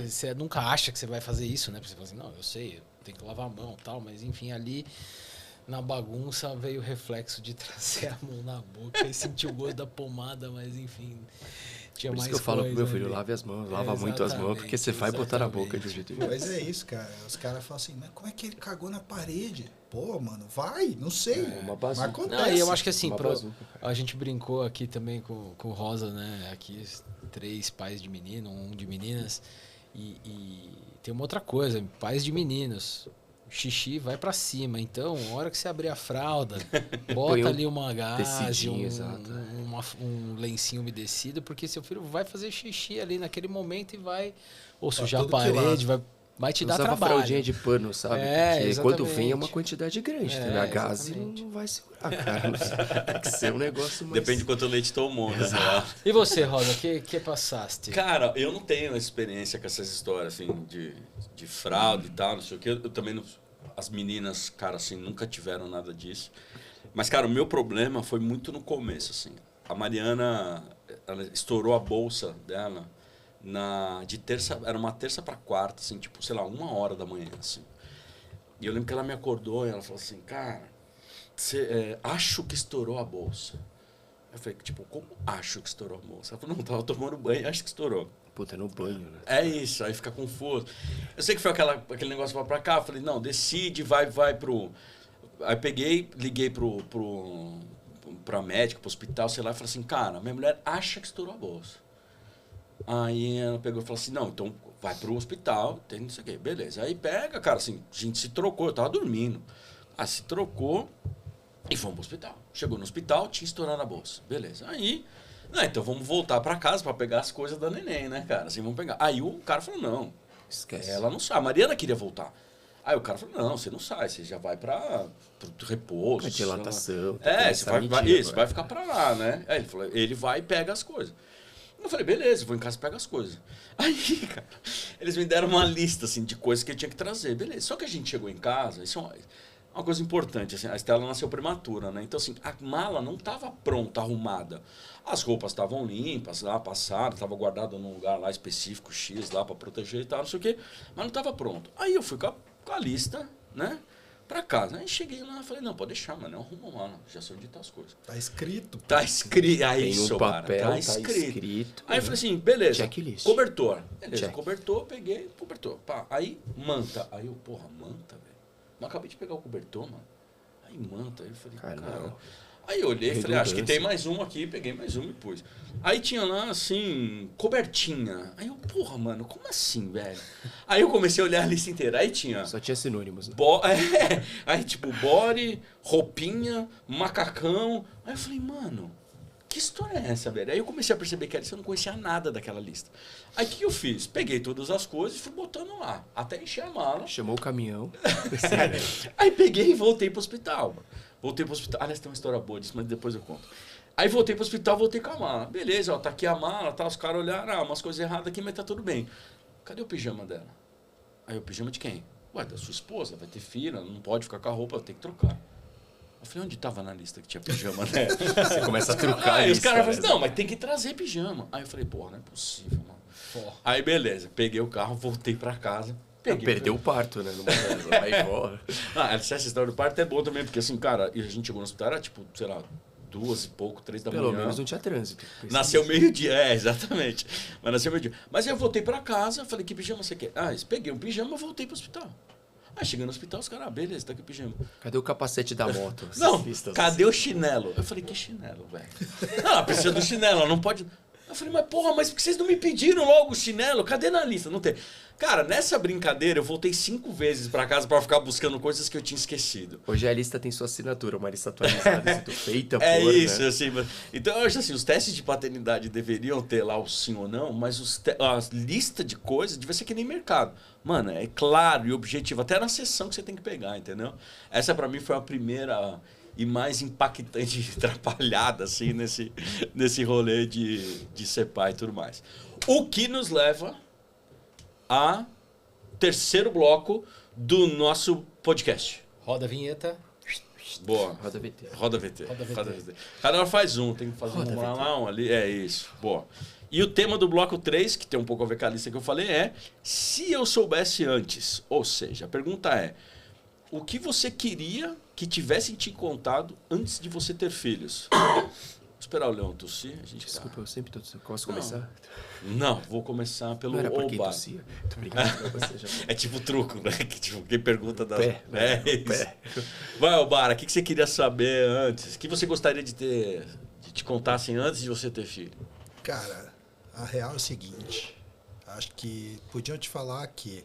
você nunca acha que você vai fazer isso, né? Porque você fala assim, não, eu sei, eu tenho que lavar a mão e tal, mas enfim, ali na bagunça veio o reflexo de trazer a mão na boca e sentir o gosto da pomada, mas enfim, tinha Por isso mais que eu falo pro meu coisa filho, ali. lave as mãos, lava muito as mãos, porque você vai botar na boca de um jeito Mas é isso, cara. Os caras falam assim, mas como é que ele cagou na parede? Pô, mano, vai, não sei. uma Mas bazuca. acontece. Não, e eu acho que assim, Uma bazuca, cara. a gente brincou aqui também com o Rosa, né? Aqui, 3 pais de menino, 1 de meninas. E tem uma outra coisa, pais de meninos. O xixi vai pra cima. Então, a hora que você abrir a fralda, Põe bota um ali uma gaze, tecidinho, exato. um lencinho umedecido, porque seu filho vai fazer xixi ali naquele momento e vai ou Pra sujar a tudo que parede, lado. vai te dar Usava trabalho. fraldinha de pano, sabe? É, porque exatamente. quando vem é uma quantidade grande, É, né? A gase exatamente. não vai segurar, cara. Tem que ser um negócio mais... Depende de quanto leite tomou, né? E você, Rosa, que passaste? Cara, eu não tenho experiência com essas histórias, assim, de fraude e tal, não sei o quê. Eu também não... As meninas, cara, assim, nunca tiveram nada disso. Mas, cara, o meu problema foi muito no começo, assim. A Mariana, ela estourou a bolsa dela de terça... Era uma terça pra quarta, assim, tipo, sei lá, 1h da manhã, assim. E eu lembro que ela me acordou e ela falou assim, cara, acho que estourou a bolsa. Eu falei, tipo, como acho que estourou a bolsa? Ela falou, não, tava tomando banho, acho que estourou. Puta, no banho, né? É isso, aí fica confuso. Eu sei que foi aquele negócio pra cá, eu falei, não, decide, vai pro... Aí peguei, liguei pra médica, pro hospital, sei lá, e falei assim, cara, minha mulher acha que estourou a bolsa. Aí ela pegou e falou assim, não, então vai pro hospital, tem não sei o quê. Beleza, aí pega, cara, assim, a gente se trocou, eu tava dormindo. Aí se trocou e fomos pro hospital. Chegou no hospital, tinha estourado a bolsa. Beleza, aí... Não, então vamos voltar pra casa pra pegar as coisas da neném, né, cara? Assim, vamos pegar. Aí o cara falou, não, Esquece. ela não sai. A Mariana queria voltar. Aí o cara falou, não, você não sai, você já vai pro repouso. Pra dilatação. Você vai ficar pra lá, né? Aí ele falou, ele vai e pega as coisas. Eu falei, beleza, vou em casa e pego as coisas. Aí, cara, eles me deram uma lista, assim, de coisas que eu tinha que trazer. Beleza, só que a gente chegou em casa, isso é uma coisa importante, assim, a Estela nasceu prematura, né? Então, assim, a mala não estava pronta, arrumada. As roupas estavam limpas lá, passadas, estava guardada num lugar lá específico, X, lá para proteger e tal, não sei o quê, mas não estava pronto. Aí eu fui com a lista, né, para casa. Aí cheguei lá e falei, não, pode deixar, mano, arruma uma mala, já sei onde tá as coisas. Tá escrito. pô. Tá escrito, aí Tem um papel, tá tá escrito. Aí eu né? falei assim, beleza, Checklist. cobertor. Beleza, Check. cobertor, peguei, cobertor. Pá. Aí, manta. Aí eu, porra, manta, velho. Mas acabei de pegar o cobertor, mano. Aí manta, aí eu falei, Cara, cara... não. Aí eu olhei e falei, acho que Redundância. tem mais uma aqui, peguei mais uma e pus. Aí tinha lá, assim, cobertinha. Aí eu, porra, mano, como assim, velho? Aí eu comecei a olhar a lista inteira. Aí tinha... Só tinha sinônimos, né? Aí, tipo, body, roupinha, macacão. Aí eu falei, mano, que história é essa, velho? Aí eu comecei a perceber que a lista eu não conhecia nada daquela lista. Aí o que eu fiz? Peguei todas as coisas e fui botando lá, até encher a mala. Chamou o caminhão. Aí peguei e voltei pro hospital. Voltei pro hospital. Aliás, tem uma história boa disso, mas depois eu conto. Aí voltei pro hospital, voltei com a mala. Beleza, ó, tá aqui a mala, tá? Os caras olharam, umas coisas erradas aqui, mas tá tudo bem. Cadê o pijama dela? Aí o pijama de quem? Ué, da sua esposa, vai ter filha, não pode ficar com a roupa, tem que trocar. Eu falei, onde tava na lista que tinha pijama dela? Você começa a trucar Aí os isso, caras né? falaram, não, mas tem que trazer pijama. Aí eu falei, porra, não é possível, mano. Aí beleza, peguei o carro, voltei pra casa. Perdeu o parto, né? Vai embora. Essa história do parto é boa também, porque assim, cara, e a gente chegou no hospital, era tipo, sei lá, 2 e pouco, 3 da manhã. Pelo menos não tinha trânsito. Nasceu meio-dia, exatamente. Mas nasceu meio-dia. Mas aí eu voltei pra casa, falei, que pijama você quer? Peguei um pijama e voltei pro hospital. Aí chegando no hospital, os caras, beleza, tá aqui o pijama. Cadê o capacete da moto? Não, cadê o chinelo? Eu falei, que chinelo, velho? Não, ela precisa do chinelo, ela não pode... Eu falei, mas porra, mas por que vocês não me pediram logo o chinelo? Cadê na lista? Não tem. Cara, nessa brincadeira, eu voltei 5 vezes pra casa pra ficar buscando coisas que eu tinha esquecido. Hoje a lista tem sua assinatura, uma lista atualizada, escrito feita por, É isso, né? assim. Então, eu acho assim, os testes de paternidade deveriam ter lá o sim ou não, mas a lista de coisas devia ser que nem mercado. Mano, é claro e objetivo, até na sessão que você tem que pegar, entendeu? Essa pra mim foi a primeira e mais impactante atrapalhada, assim, nesse rolê de ser pai e tudo mais. O que nos leva a terceiro bloco do nosso podcast. Roda a vinheta. Boa. Roda VT. Roda VT. Roda VT. Roda VT. Cada hora faz um, tem que fazer Roda um lá, VT. um ali. É isso. Boa. E o tema do bloco 3, que tem um pouco a ver com a lista que eu falei, é se eu soubesse antes. Ou seja, a pergunta é, o que você queria que tivessem te contado antes de você ter filhos? Vou esperar o Leão tossir. A gente Desculpa, eu sempre tô... Posso começar? Não, vou começar pelo Não era porque Oba. tossia? Muito obrigado pra você. Já... É tipo truco, né? Que, tipo, quem pergunta da... Pé, É o isso. pé. Vai, Obara, o que você queria saber antes? O que você gostaria de te contassem antes de você ter filho? Cara, a real é o seguinte. Acho que podiam te falar que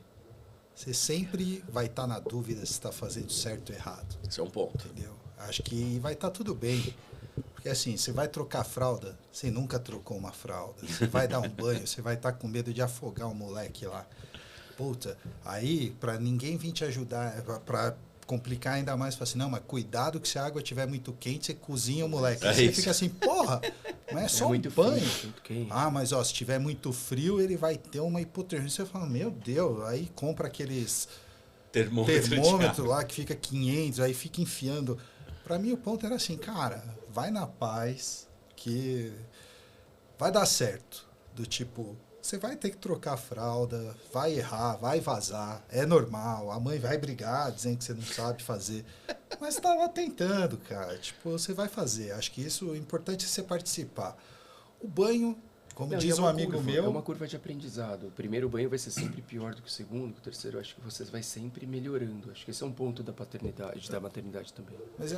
você sempre vai estar na dúvida se está fazendo certo ou errado. Esse é um ponto. Entendeu? Acho que vai estar tudo bem. Porque assim, você vai trocar fralda, você nunca trocou uma fralda. Você vai dar um banho, você vai estar com medo de afogar um moleque lá. Puta, aí, pra ninguém vir te ajudar, pra complicar ainda mais, fala assim, não, mas cuidado que se a água estiver muito quente, você cozinha o moleque. É Aí você isso. fica assim, porra, não é só um muito banho. frio, muito quente. Ah, mas ó, se tiver muito frio, ele vai ter uma hipotermia. Você fala, meu Deus, aí compra aqueles termômetro lá que fica 500, aí fica enfiando. Pra mim o ponto era assim, cara, vai na paz, que vai dar certo. Do tipo, você vai ter que trocar a fralda, vai errar, vai vazar, é normal, a mãe vai brigar dizendo que você não sabe fazer. Mas tá lá tentando, cara. Tipo, você vai fazer. Acho que isso, o importante é você participar. O banho, como Não, diz é um uma amigo curva, meu... É uma curva de aprendizado. O primeiro banho vai ser sempre pior do que o segundo, o terceiro acho que você vai sempre melhorando. Acho que esse é um ponto da paternidade, da maternidade também. Mas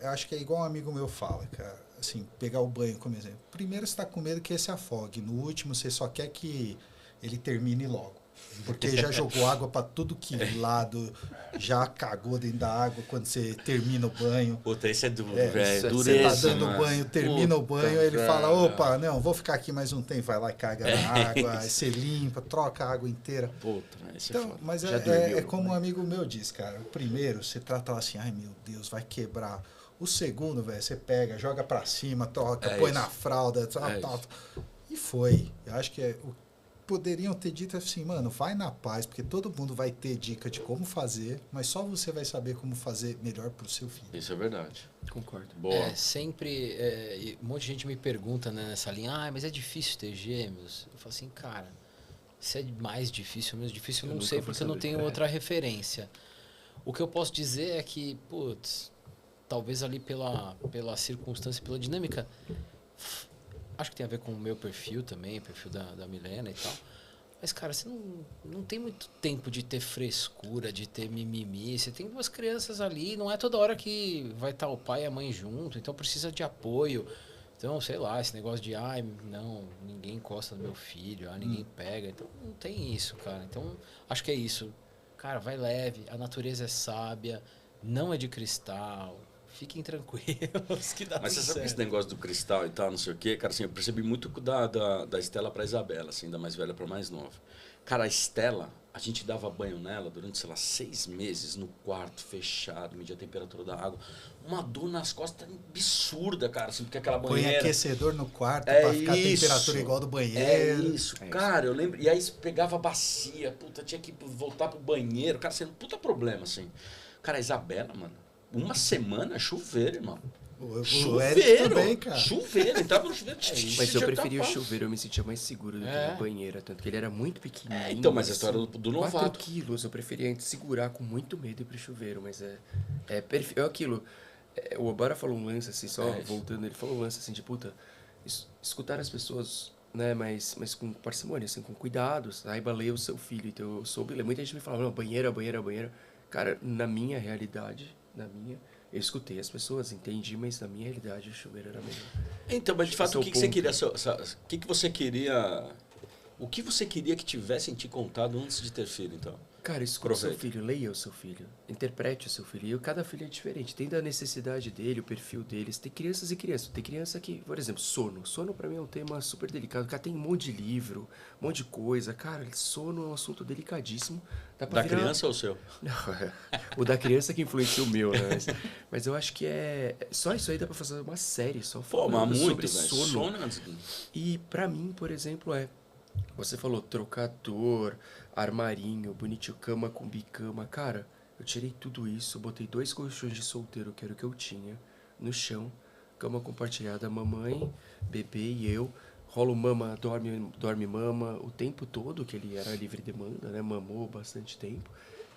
acho que é igual um amigo meu fala, cara. Assim, pegar o banho como exemplo. Primeiro você está com medo que ele se afogue. No último você só quer que ele termine logo. Porque já jogou água para tudo que lado, já cagou dentro da água quando você termina o banho. Puta, esse é duro, É, velho. isso é- Você tá Dureza, dando mano. banho, termina o banho, ele Puta, fala, cara. opa, não, vou ficar aqui mais um tempo. Vai lá e caga na água, aí você limpa, troca a água inteira. Puta, esse é Então, foda. mas Já dormiu, é como né? um amigo meu diz, cara. O primeiro, você trata lá assim, ai meu Deus, vai quebrar. O segundo, velho, você pega, joga pra cima, troca, É põe isso. na fralda, tal, É tal. isso. E foi. Eu acho que poderiam ter dito assim, mano, vai na paz, porque todo mundo vai ter dica de como fazer, mas só você vai saber como fazer melhor pro seu filho. Isso é verdade. Concordo. Boa. Sempre, e um monte de gente me pergunta, né, nessa linha, mas é difícil ter gêmeos? Eu falo assim, cara, se é mais difícil ou menos difícil, eu Eu não nunca sei, vou porque eu não saber. tenho outra referência. O que eu posso dizer é que, putz, talvez ali pela circunstância, pela dinâmica, acho que tem a ver com o meu perfil também, o perfil da Milena e tal. Mas, cara, você não tem muito tempo de ter frescura, de ter mimimi. Você tem 2 crianças ali, não é toda hora que vai estar o pai e a mãe junto, então precisa de apoio. Então, sei lá, esse negócio de, não, ninguém encosta no meu filho, ninguém pega. Então, não tem isso, cara. Então, acho que é isso. Cara, vai leve, a natureza é sábia, não é de cristal. Fiquem tranquilos que dá Mas você tudo sabe que esse certo. negócio do cristal e tal, não sei o quê, cara, assim, eu percebi muito da Estela pra Isabela, assim, da mais velha pra mais nova. Cara, a Estela, a gente dava banho nela durante, sei lá, 6 meses no quarto, fechado, media a temperatura da água. Uma dor nas costas absurda, cara, assim, porque aquela Põe banheira... aquecedor no quarto É pra ficar a isso. temperatura igual do É banheiro. isso, cara, eu lembro. E aí pegava a bacia, puta, tinha que voltar pro banheiro, cara, sendo um puta problema, assim. Cara, a Isabela, mano, uma semana chuveiro, irmão. O Eric também, cara. Chuveiro, entrava no chuveiro. Mas eu já preferia o tava- chuveiro, eu me sentia mais seguro do que na banheira. Tanto que ele era muito pequenininho. Então, mas a assim, história do 4 novato. quilos, eu preferia antes segurar com muito medo ir pro chuveiro. Mas é aquilo. O Obara falou um lance assim, só É isso. voltando, ele falou um lance assim de puta, escutar as pessoas, né, mas com parcimônia, assim, com cuidado, saiba ler o seu filho. Então eu soube ler, muita gente me falava, não, banheira. Cara, na minha realidade, eu escutei as pessoas, entendi, mas na minha realidade o chuveiro era melhor. Então, mas de Esse fato, é o o que você ponto. queria. O que você queria. O que você queria que tivessem te contado antes de ter filho, então? Cara, escuta o seu Aproveita. filho, leia o seu filho, interprete o seu filho. E cada filho é diferente, tem da necessidade dele, o perfil deles. Tem crianças e crianças. Tem criança que, por exemplo, sono. Sono pra mim é um tema super delicado. Cara, tem um monte de livro, um monte de coisa. Cara, sono é um assunto delicadíssimo. Dá pra Da virar- criança ou o seu? Não, o da criança que influencia o meu, né? Mas eu acho que só isso aí dá pra fazer uma série só Pô, falando mas muito, sobre velho. sono. Sono é um- E pra mim, por exemplo, você falou trocador, armarinho, bonitinho, cama com bicama. Cara, eu tirei tudo isso, botei 2 colchões de solteiro, que era o que eu tinha, no chão, cama compartilhada, mamãe, bebê e eu. Rolo mama, dorme mama o tempo todo, que ele era livre demanda, né? Mamou bastante tempo.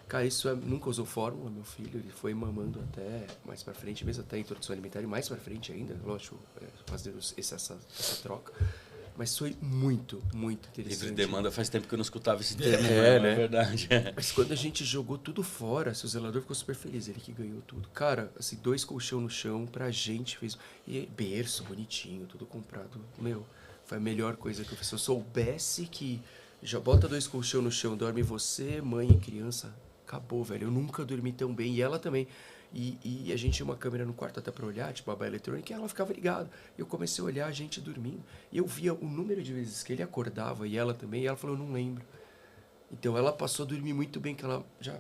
Cara, isso nunca usou fórmula, meu filho. Ele foi mamando até mais pra frente, mesmo até a introdução alimentar, e mais pra frente ainda, lógico, fazendo essa troca. Mas foi muito, muito interessante. Livre demanda faz tempo que eu não escutava esse termo, É, né? É né? verdade. Mas quando a gente jogou tudo fora, seu zelador ficou super feliz, ele que ganhou tudo. Cara, assim, 2 colchão no chão pra gente fez. E berço bonitinho, tudo comprado. Meu, foi a melhor coisa que eu fiz. Se eu soubesse que já bota 2 colchão no chão, dorme você, mãe e criança, acabou, velho. Eu nunca dormi tão bem. E ela também. E a gente tinha uma câmera no quarto até pra olhar, tipo, a babá eletrônica, e ela ficava ligada. Eu comecei a olhar a gente dormindo. E eu via o número de vezes que ele acordava, e ela também, e ela falou, eu não lembro. Então ela passou a dormir muito bem, que ela já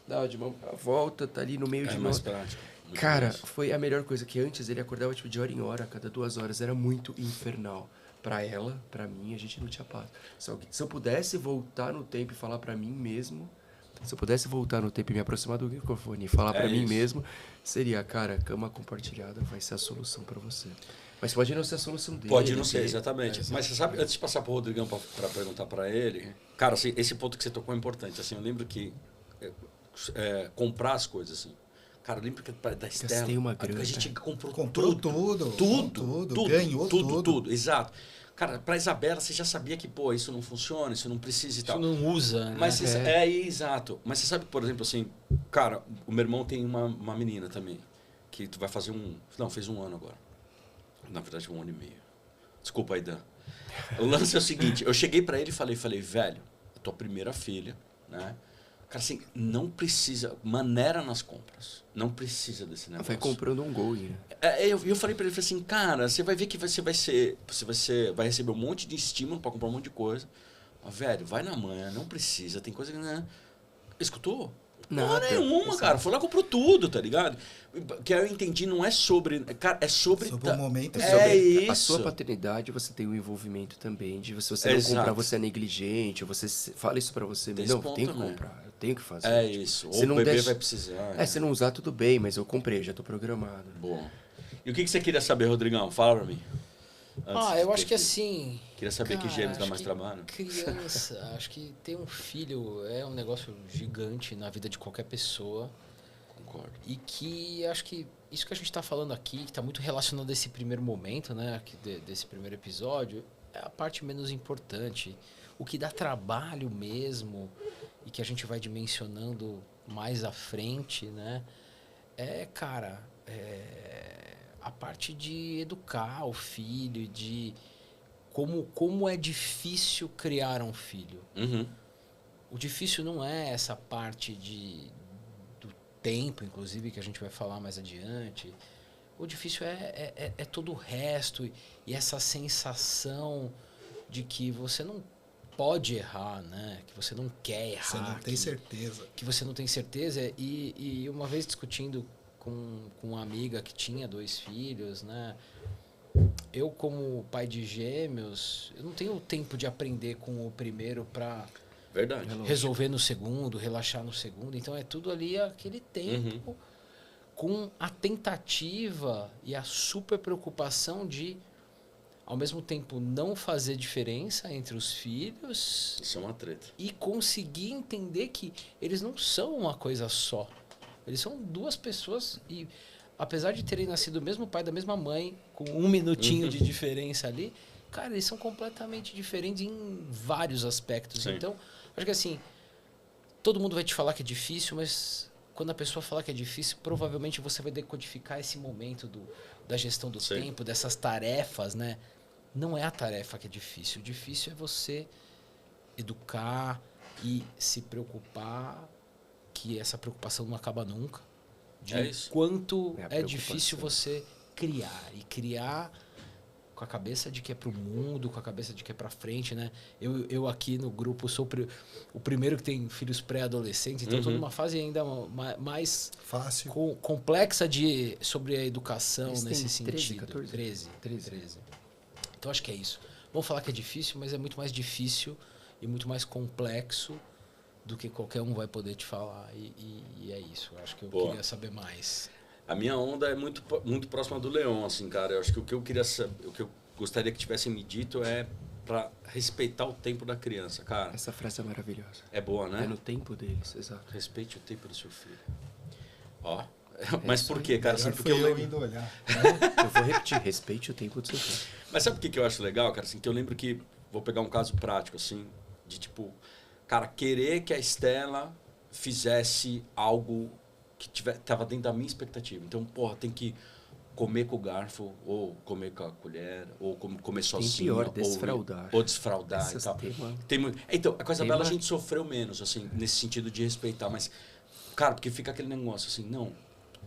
dava de mão pra volta, tá ali no meio É de mais nós. prático. muito Cara, mais. foi a melhor coisa, que antes ele acordava tipo de hora em hora, a cada 2 horas, era muito infernal. Pra ela, pra mim, a gente não tinha paz. Se eu pudesse voltar no tempo e falar pra mim mesmo, se eu pudesse voltar no tempo e me aproximar do microfone e falar pra mim isso. mesmo, seria, cara, cama compartilhada vai ser a solução pra você. Mas pode não ser a solução dele. Pode não ser, dele. exatamente. Mas você sabe, antes de passar pro Rodrigão pra perguntar pra ele, cara, assim, esse ponto que você tocou é importante. Assim, eu lembro que comprar as coisas, assim. Cara, eu lembro que da Estela, Gastei uma grana. a gente comprou Comprou tudo. tudo, ganhou tudo. Exato. Cara, pra Isabela, você já sabia que, pô, isso não funciona, isso não precisa e Isso tal. não usa, né? Mas exato. Mas você sabe, por exemplo, assim, cara, o meu irmão tem uma menina também, que tu vai fazer fez 1 ano agora. Na verdade, 1 ano e meio. Desculpa aí, Dan. O lance é o seguinte, eu cheguei pra ele e falei, velho, é tua primeira filha, né? Cara, assim, não precisa, maneira nas compras. Não precisa desse negócio. Vai comprando um gol, né? Eu falei pra ele, falei assim, cara, você vai ver que você vai receber um monte de estímulo pra comprar um monte de coisa. Mas, velho, vai na manhã, não precisa, tem coisa que não. Escutou? Porra Nada, nenhuma, exato. cara. Foi lá e comprou tudo, tá ligado? Que aí eu entendi, não é sobre. Cara, é sobre. Sobre o momento. É Sobre a isso. sua paternidade, você tem um envolvimento também de se você não Exato. comprar, você é negligente, ou você fala isso pra você Tem mesmo. esse Não, eu tenho ponto que também. comprar, eu tenho que fazer. É Tipo, isso. se Ou não o bebê deixa- vai precisar. se não usar, tudo bem, mas eu comprei, já tô programado. Bom. E o que você queria saber, Rodrigão? Fala pra mim. Antes de Eu ter acho que filho. assim. Queria saber que cara, gêmeos dá acho mais que trabalho. Criança, acho que ter um filho é um negócio gigante na vida de qualquer pessoa. Concordo. E que acho que isso que a gente está falando aqui, que está muito relacionado a esse primeiro momento, né, desse primeiro episódio, é a parte menos importante. O que dá trabalho mesmo, e que a gente vai dimensionando mais à frente, né? Cara, a parte de educar o filho, de como é difícil criar um filho. Uhum. O difícil não é essa parte do tempo, inclusive, que a gente vai falar mais adiante. O difícil é todo o resto e essa sensação de que você não pode errar, né? Que você não quer errar. Você não tem certeza. Que você não tem certeza. E uma vez discutindo com uma amiga que tinha 2 filhos, né? Eu, como pai de gêmeos, eu não tenho tempo de aprender com o primeiro para Verdade. resolver no segundo, relaxar no segundo. Então é tudo ali aquele tempo com a tentativa e a super preocupação de, ao mesmo tempo, não fazer diferença entre os filhos. Isso é uma treta. E conseguir entender que eles não são uma coisa só. Eles são 2 pessoas e, apesar de terem nascido do mesmo pai, da mesma mãe, com 1 minutinho de diferença ali, cara, eles são completamente diferentes em vários aspectos. Sim. Então, acho que assim, todo mundo vai te falar que é difícil, mas quando a pessoa falar que é difícil, provavelmente você vai decodificar esse momento da gestão do Sim. tempo, dessas tarefas, né? Não é a tarefa que é difícil. O difícil é você educar e se preocupar, que essa preocupação não acaba nunca. De É isso. quanto É a é difícil preocupação. você criar. E criar com a cabeça de que é pro mundo, com a cabeça de que é pra frente, né? Eu aqui no grupo sou o primeiro que tem filhos pré-adolescentes, então estou numa fase ainda mais Fácil. complexa sobre a educação Eles nesse têm 13, sentido. 14? 13. Então acho que é isso. Vamos falar que é difícil, mas é muito mais difícil e muito mais complexo do que qualquer um vai poder te falar. E é isso. Eu acho que eu Boa. queria saber mais. A minha onda é muito, muito próxima do Leon, assim, cara. Eu acho que o que eu queria saber, o que eu gostaria que tivessem me dito é para respeitar o tempo da criança, cara. Essa frase é maravilhosa. É boa, né? É no tempo deles, exato. Respeite o tempo do seu filho. Ó. Mas por isso quê, cara? Melhor Assim, foi porque eu eu lembro... indo olhar. Eu vou repetir, respeite o tempo do seu filho. Mas sabe o que eu acho legal, cara? Assim, que eu lembro que... Vou pegar um caso prático, assim. De tipo... Cara, querer que a Estela fizesse algo que tava dentro da minha expectativa. Então, porra, tem que comer com o garfo, ou comer com a colher, ou comer sozinho. pior, desfraudar. Ou desfraudar Essas e tal. tema- Então, a Coisa tema- Bela a gente sofreu menos, assim, nesse sentido de respeitar. Mas, cara, porque fica aquele negócio assim, não,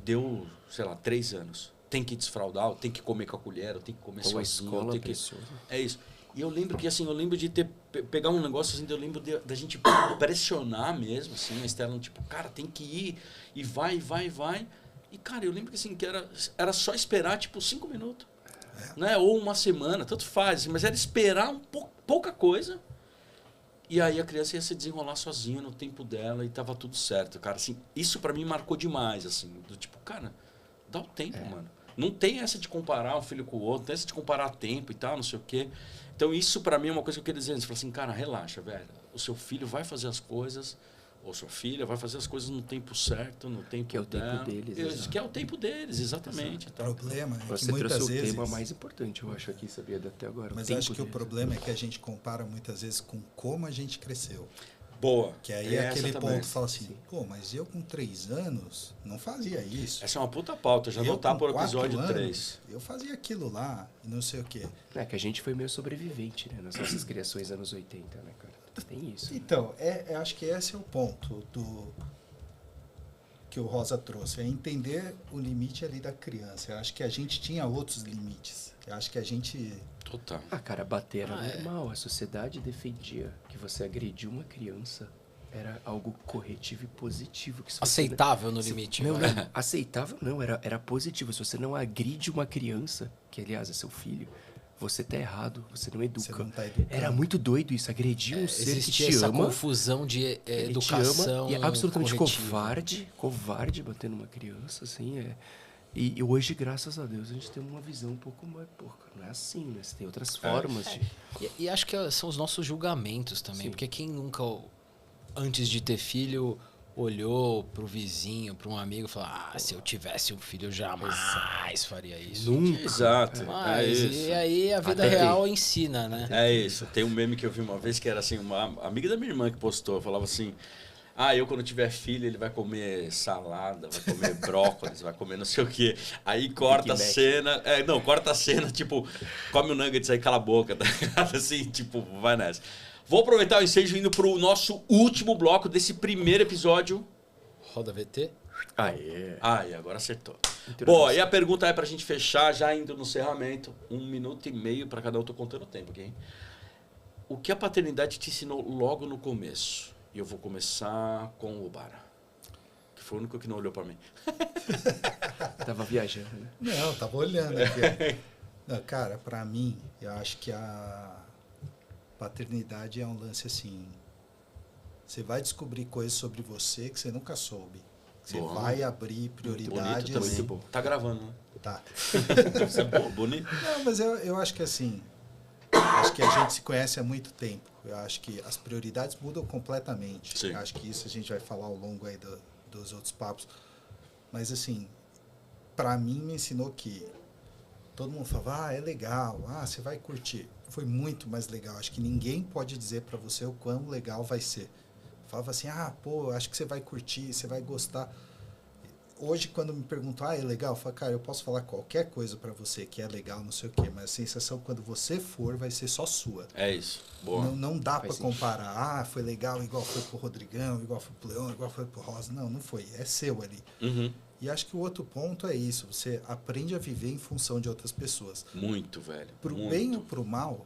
deu, sei lá, 3 anos. Tem que desfraudar, ou tem que comer com a colher, ou tem que comer Ou a sozinho. escola tem que... pressiona. É isso. E eu lembro que, assim, eu lembro de pegar um negócio assim, eu lembro da gente pressionar mesmo, assim, a Estela, tipo, cara, tem que ir, e vai. E, cara, eu lembro que, assim, que era só esperar, tipo, 5 minutos, né? Ou uma semana, tanto faz, assim, mas era esperar pouca coisa, e aí a criança ia se desenrolar sozinha no tempo dela, e tava tudo certo, cara, assim, isso pra mim marcou demais, assim, do tipo, cara, dá o tempo, mano. Não tem essa de comparar um filho com o outro, não tem essa de comparar tempo e tal, não sei o quê. Então, isso pra mim é uma coisa que eu queria dizer. Você fala assim, cara, relaxa, velho. O seu filho vai fazer as coisas, ou sua filha vai fazer as coisas no tempo certo, no tempo Que é o tempo dela. deles, Isso, exato. que é o tempo deles, exatamente. O Então, problema é Você que muitas trouxe o vezes... tema mais importante, eu acho, aqui, sabia, até agora. Mas tempo acho que o deles. problema é que a gente compara muitas vezes com como a gente cresceu. boa. Que aí é Essa aquele também. ponto, fala assim, pô, mas eu com 3 anos não fazia isso. Essa é uma puta pauta, já Eu vou estar com por 4 episódio anos, 3. Eu fazia aquilo lá e não sei o quê. É que a gente foi meio sobrevivente, né? Nas nossas criações anos 80, né, cara? Tem isso. Então, acho que esse é o ponto que o Rosa trouxe, é entender o limite ali da criança. Eu acho que a gente tinha outros limites. Eu acho que a gente... Total. Ah, cara, bater era é. normal. A sociedade defendia que você agrediu uma criança era algo corretivo e positivo. Que se você Aceitável no limite. Não, vai. não, aceitável não, era positivo. Se você não agride uma criança, que aliás é seu filho, você tá errado, você não educa. Você não tá educando. Era muito doido isso, agredir um ser que Existia te essa ama, confusão de ele educação te ama, e é absolutamente corretiva. covarde bater numa criança, assim, E hoje, graças a Deus, a gente tem uma visão um pouco mais... Porra, não é assim, né? Você tem outras formas de... E acho que são os nossos julgamentos também, Sim. porque quem nunca, antes de ter filho, olhou pro vizinho, para um amigo e falou: ah, se eu tivesse um filho, eu jamais faria isso. Nunca. Exato. Mas, É isso. e aí a vida Até real ensina, né? É isso. Tem um meme que eu vi uma vez que era assim, uma amiga da minha irmã que postou, falava assim: ah, eu quando tiver filho, ele vai comer salada, vai comer brócolis, vai comer não sei o quê. Aí corta a Big Mac. cena. Não, corta a cena, tipo, come o nuggets aí, cala a boca, tá ligado? Assim, tipo, vai nessa. Vou aproveitar o ensejo indo pro nosso último bloco desse primeiro episódio. Roda VT. Aê. Ai, agora acertou. Introdução. Bom, e a pergunta é pra gente fechar, já indo no encerramento. 1 minuto e meio pra cada um, tô contando o tempo aqui, hein? O que a paternidade te ensinou logo no começo? E eu vou começar com o Obara, que foi o único que não olhou pra mim. Tava viajando, né? Não, tava olhando aqui. Não, cara, pra mim, eu acho que a paternidade é um lance assim. Você vai descobrir coisas sobre você que você nunca soube. Você Bom. vai abrir prioridades. Bonito também. Muito bom. Tá gravando, né? Tá. Isso é bom, bonito. Não, mas eu acho que assim. Acho que a gente se conhece há muito tempo. Eu acho que as prioridades mudam completamente. Sim. Eu acho que isso a gente vai falar ao longo aí dos outros papos. Mas assim, pra mim me ensinou que todo mundo falava, ah, é legal, ah, você vai curtir. Foi muito mais legal. Acho que ninguém pode dizer pra você o quão legal vai ser. Falava assim, ah, pô, acho que você vai curtir, você vai gostar. Hoje, quando me perguntam, ah, é legal? Eu falo, cara, eu posso falar qualquer coisa pra você que é legal, não sei o quê, mas a sensação quando você for vai ser só sua. É isso. Boa. Não dá Faz pra comparar, ah, foi legal igual foi pro Rodrigão, igual foi pro Leão, igual foi pro Rosa. Não foi, é seu ali. Uhum. E acho que o outro ponto é isso, você aprende a viver em função de outras pessoas. Muito, velho. Pro muito. bem ou pro mal,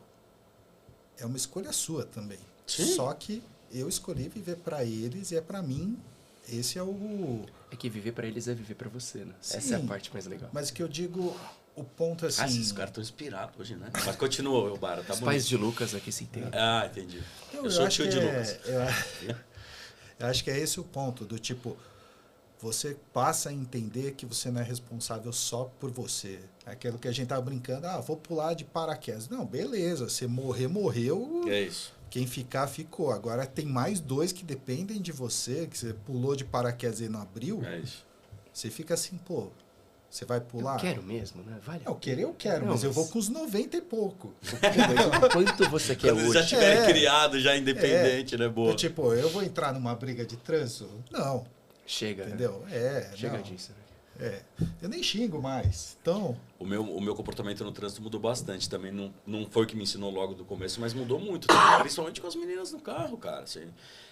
é uma escolha sua também. Sim. Só que eu escolhi viver pra eles e é pra mim, esse é o... É que viver pra eles é viver pra você, né? Essa é a Sim. parte mais legal. Mas que eu digo, o ponto assim... Ah, esses caras estão inspirados hoje, né? Mas continua, Obara, tá Os bonito. pais de Lucas aqui se entendem. Ah, entendi. Não, Eu sou acho tio que de é- Lucas. eu acho que é esse o ponto, do tipo, você passa a entender que você não é responsável só por você. É aquilo que a gente tava brincando, ah, vou pular de paraquedas. Não, beleza, você morreu, É isso. quem ficar, ficou. Agora tem mais 2 que dependem de você, que você pulou de paraquedas e não abriu, É isso. você fica assim, pô, você vai pular? Eu quero mesmo, né? Vale. Não, querer eu quero, Não, mas eu mas- vou com os 90 e pouco. Mas quanto você quer Quando eles já hoje? tiverem É. criado, já independente, né? Boa. Tipo, eu vou entrar numa briga de trânsito? Não, Chega, entendeu? né? Chega não. disso. Né? Eu nem xingo mais. Então, O meu comportamento no trânsito mudou bastante também. Não foi o que me ensinou logo do começo, mas mudou muito. também, principalmente com as meninas no carro, cara. Assim,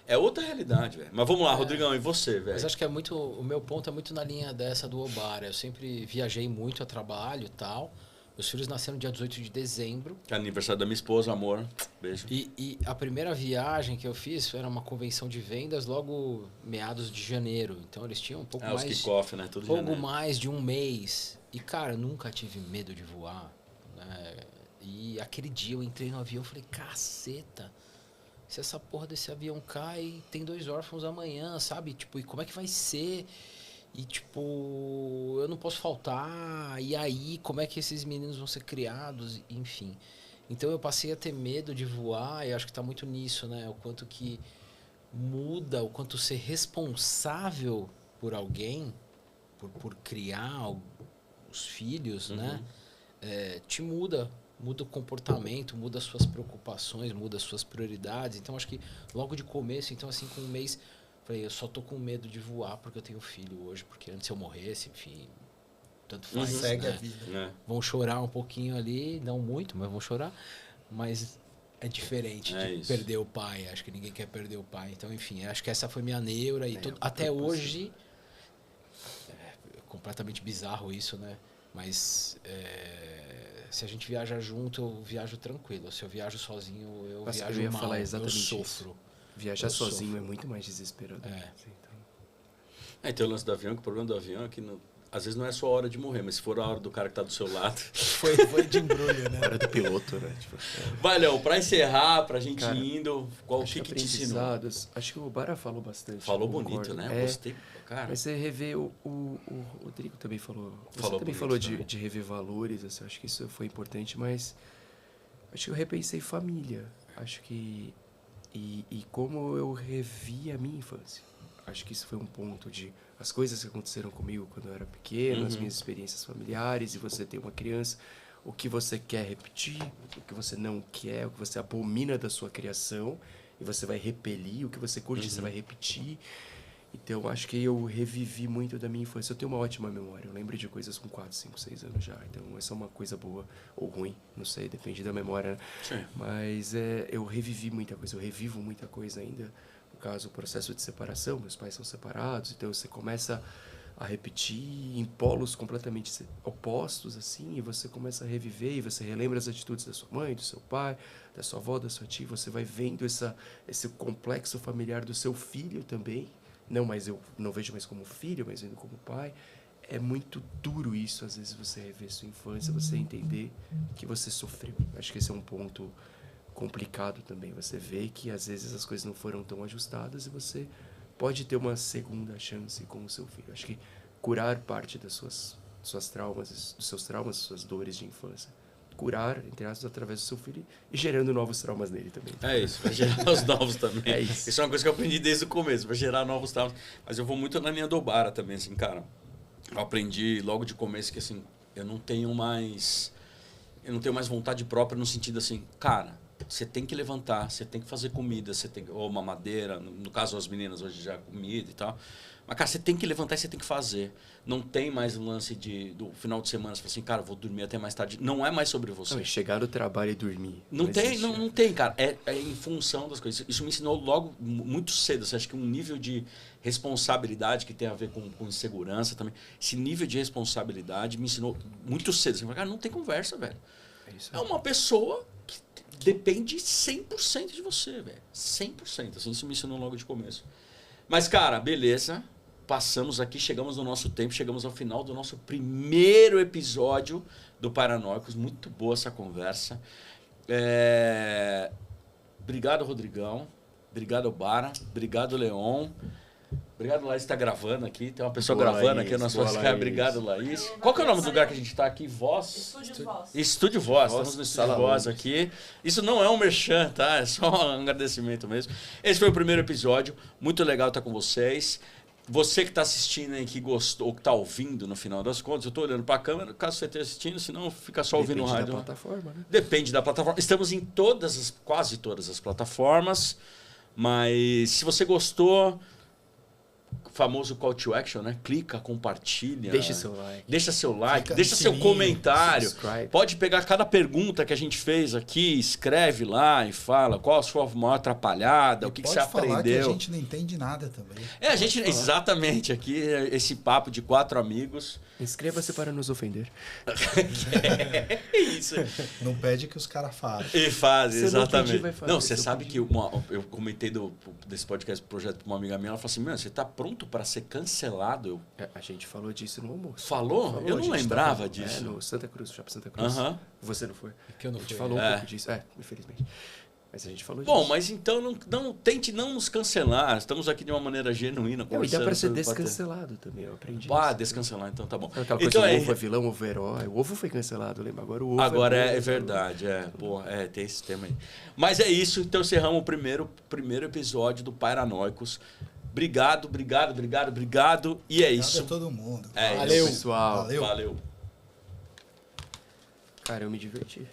é outra realidade, velho. Mas vamos lá, Rodrigão, e você, velho? Mas acho que é muito. O meu ponto é muito na linha dessa do Obara. Eu sempre viajei muito a trabalho e tal. Meus filhos nasceram dia 18 de dezembro. Que é aniversário da minha esposa, amor. Beijo. E a primeira viagem que eu fiz era uma convenção de vendas logo meados de janeiro. Então eles tinham um pouco Os mais. kickoff, né? Tudo de Pouco janeiro. mais de um mês. E, cara, eu nunca tive medo de voar. Né? E aquele dia eu entrei no avião e falei, caceta, se essa porra desse avião cai, tem 2 órfãos amanhã, sabe? Tipo, e como é que vai ser? E, tipo, eu não posso faltar. E aí, como é que esses meninos vão ser criados? Enfim. Então eu passei a ter medo de voar e acho que tá muito nisso, né? O quanto que muda, o quanto ser responsável por alguém, por criar os filhos, né? Te muda o comportamento, muda as suas preocupações, muda as suas prioridades. Então acho que logo de começo, então assim, com um mês, falei, eu só tô com medo de voar porque eu tenho filho hoje, porque antes eu morresse, enfim, tanto faz, segue né? a vida. Né? Vão chorar um pouquinho ali, não muito, mas vão chorar. Mas é diferente É de isso. perder o pai. Acho que ninguém quer perder o pai. Então, enfim, acho que essa foi minha neura. E É, até propósito. hoje, é completamente bizarro isso, né? Mas se a gente viaja junto, eu viajo tranquilo. Se eu viajo sozinho, eu Nossa, eu viajo ia mal. falar Eu exatamente isso. sofro. Viajar Eu sozinho sofro. é muito mais desesperador. É. Assim, então. Aí tem o lance do avião, que o problema do avião é que às vezes não é só a hora de morrer, mas se for a hora do cara que tá do seu lado. Foi de embrulho, né? Hora do piloto, né? Tipo, Vai, Léo, pra encerrar, pra gente Cara, indo, o acho que te ensinou? aprendizados. Acho que o Bara falou bastante. Falou eu bonito, concordo. né? É, Gostei, cara. mas você rever o Rodrigo também falou. Você Falou também bonito falou também. de rever valores, assim, acho que isso foi importante, mas acho que eu repensei família. Acho que. E como eu revi a minha infância. acho que isso foi um ponto de as coisas que aconteceram comigo quando eu era pequeno, as minhas experiências familiares, e você tem uma criança, o que você quer repetir, o que você não quer, o que você abomina da sua criação, e você vai repelir, o que você curte, você vai repetir. Então, acho que eu revivi muito da minha infância. Eu tenho uma ótima memória. Eu lembro de coisas com 4, 5, 6 anos já. Então, essa é uma coisa boa ou ruim. Não sei, depende da memória, né? Sim. Mas eu revivi muita coisa. Eu revivo muita coisa ainda. No caso, o processo de separação. Meus pais são separados. Então, você começa a repetir em polos completamente opostos, assim. E você começa a reviver. E você relembra as atitudes da sua mãe, do seu pai, da sua avó, da sua tia. Você vai vendo esse complexo familiar do seu filho também. Não, mas eu não vejo mais como filho, mas vendo como pai. É muito duro isso, às vezes, você rever sua infância, você entender que você sofreu. Acho que esse é um ponto complicado também. Você vê que, às vezes, as coisas não foram tão ajustadas e você pode ter uma segunda chance com o seu filho. Acho que curar parte das suas traumas, dos seus traumas, das suas dores de infância. Curar, entre aspas, através do seu filho e gerando novos traumas nele também. É isso, vai gerar os novos também. É isso. Isso é uma coisa que eu aprendi desde o começo, vai gerar novos traumas. Mas eu vou muito na linha do Obara também, assim, cara. Eu aprendi logo de começo que, assim, eu não tenho mais vontade própria no sentido assim, cara, você tem que levantar, você tem que fazer comida, você tem ou mamadeira, no caso as meninas hoje já comida e tal. Mas, cara, você tem que levantar e você tem que fazer. Não tem mais o lance do final de semana, você fala assim, cara, vou dormir até mais tarde. Não é mais sobre você. Não, chegar no trabalho e dormir. Não tem, cara. É em função das coisas. Isso me ensinou logo muito cedo. Você acha que um nível de responsabilidade que tem a ver com insegurança também. Esse nível de responsabilidade me ensinou muito cedo. Você fala, cara, não tem conversa, velho. É uma pessoa que depende 100% de você, velho. 100%. Assim, isso me ensinou logo de começo. Mas, cara, beleza. Passamos aqui, chegamos no nosso tempo, chegamos ao final do nosso primeiro episódio do Paranoicos. Muito boa essa conversa. Obrigado, Rodrigão. Obrigado, Obara. Obrigado, Leon. Obrigado, Laís, está gravando aqui. Tem uma pessoa Boa, gravando Laís. aqui. Nosso Boa, podcast. Laís. Obrigado, Laís. Qual que é o nome do lugar que a gente está aqui? Voz? Estúdio Voz. Estúdio Voz. Voz, Estamos no Estúdio Sala Voz Londres. aqui. Isso não é um merchan, tá? É só um agradecimento mesmo. Esse foi o primeiro episódio. Muito legal estar com vocês. Você que está assistindo aí, que gostou, ou que está ouvindo no final das contas, eu estou olhando para a câmera, caso você esteja assistindo, senão fica só ouvindo o rádio. Depende da plataforma, né? Depende da plataforma. Estamos em quase todas as plataformas, mas se você gostou, famoso call to action, né? Clica, compartilha. Deixe seu like. Deixa seu like, Clica no deixa seu sininho, comentário. subscribe. Pode pegar cada pergunta que a gente fez aqui, escreve lá e fala qual a sua maior atrapalhada, o que você Pode falar que a aprendeu. gente não entende nada também. A gente, exatamente, aqui, esse papo de 4 amigos. Inscreva-se para nos ofender. É isso. Não pede que os caras falem. E faz, Se eu não exatamente. pedir, vai fazer. Não, você Se eu sabe pedir. que eu comentei desse podcast projeto com uma amiga minha, ela falou assim, mano, você tá pronto para ser cancelado? Eu, A gente falou disso no almoço. Falou? Eu a não gente lembrava tava- disso. no Santa Cruz, Shopping Santa Cruz. Aham. Você não foi? Que eu não A gente fui. falou um É. pouco disso. Infelizmente. Mas a gente falou Bom, disso. mas então não tente não nos cancelar. Estamos aqui de uma maneira genuína. Não, e dá conversando pra ser sobre descancelado também, eu aprendi Ah, isso. descancelar, então tá bom. Sabe aquela coisa, Então o ovo é vilão, o ovo é herói. O ovo foi cancelado, lembra? Agora o ovo Agora bom, é verdade, tem esse tema aí. Mas é isso, então encerramos o primeiro episódio do Paranoicos. Obrigado. E é Obrigado isso. a todo mundo. É Valeu. isso. pessoal. Valeu. Valeu. Cara, eu me diverti.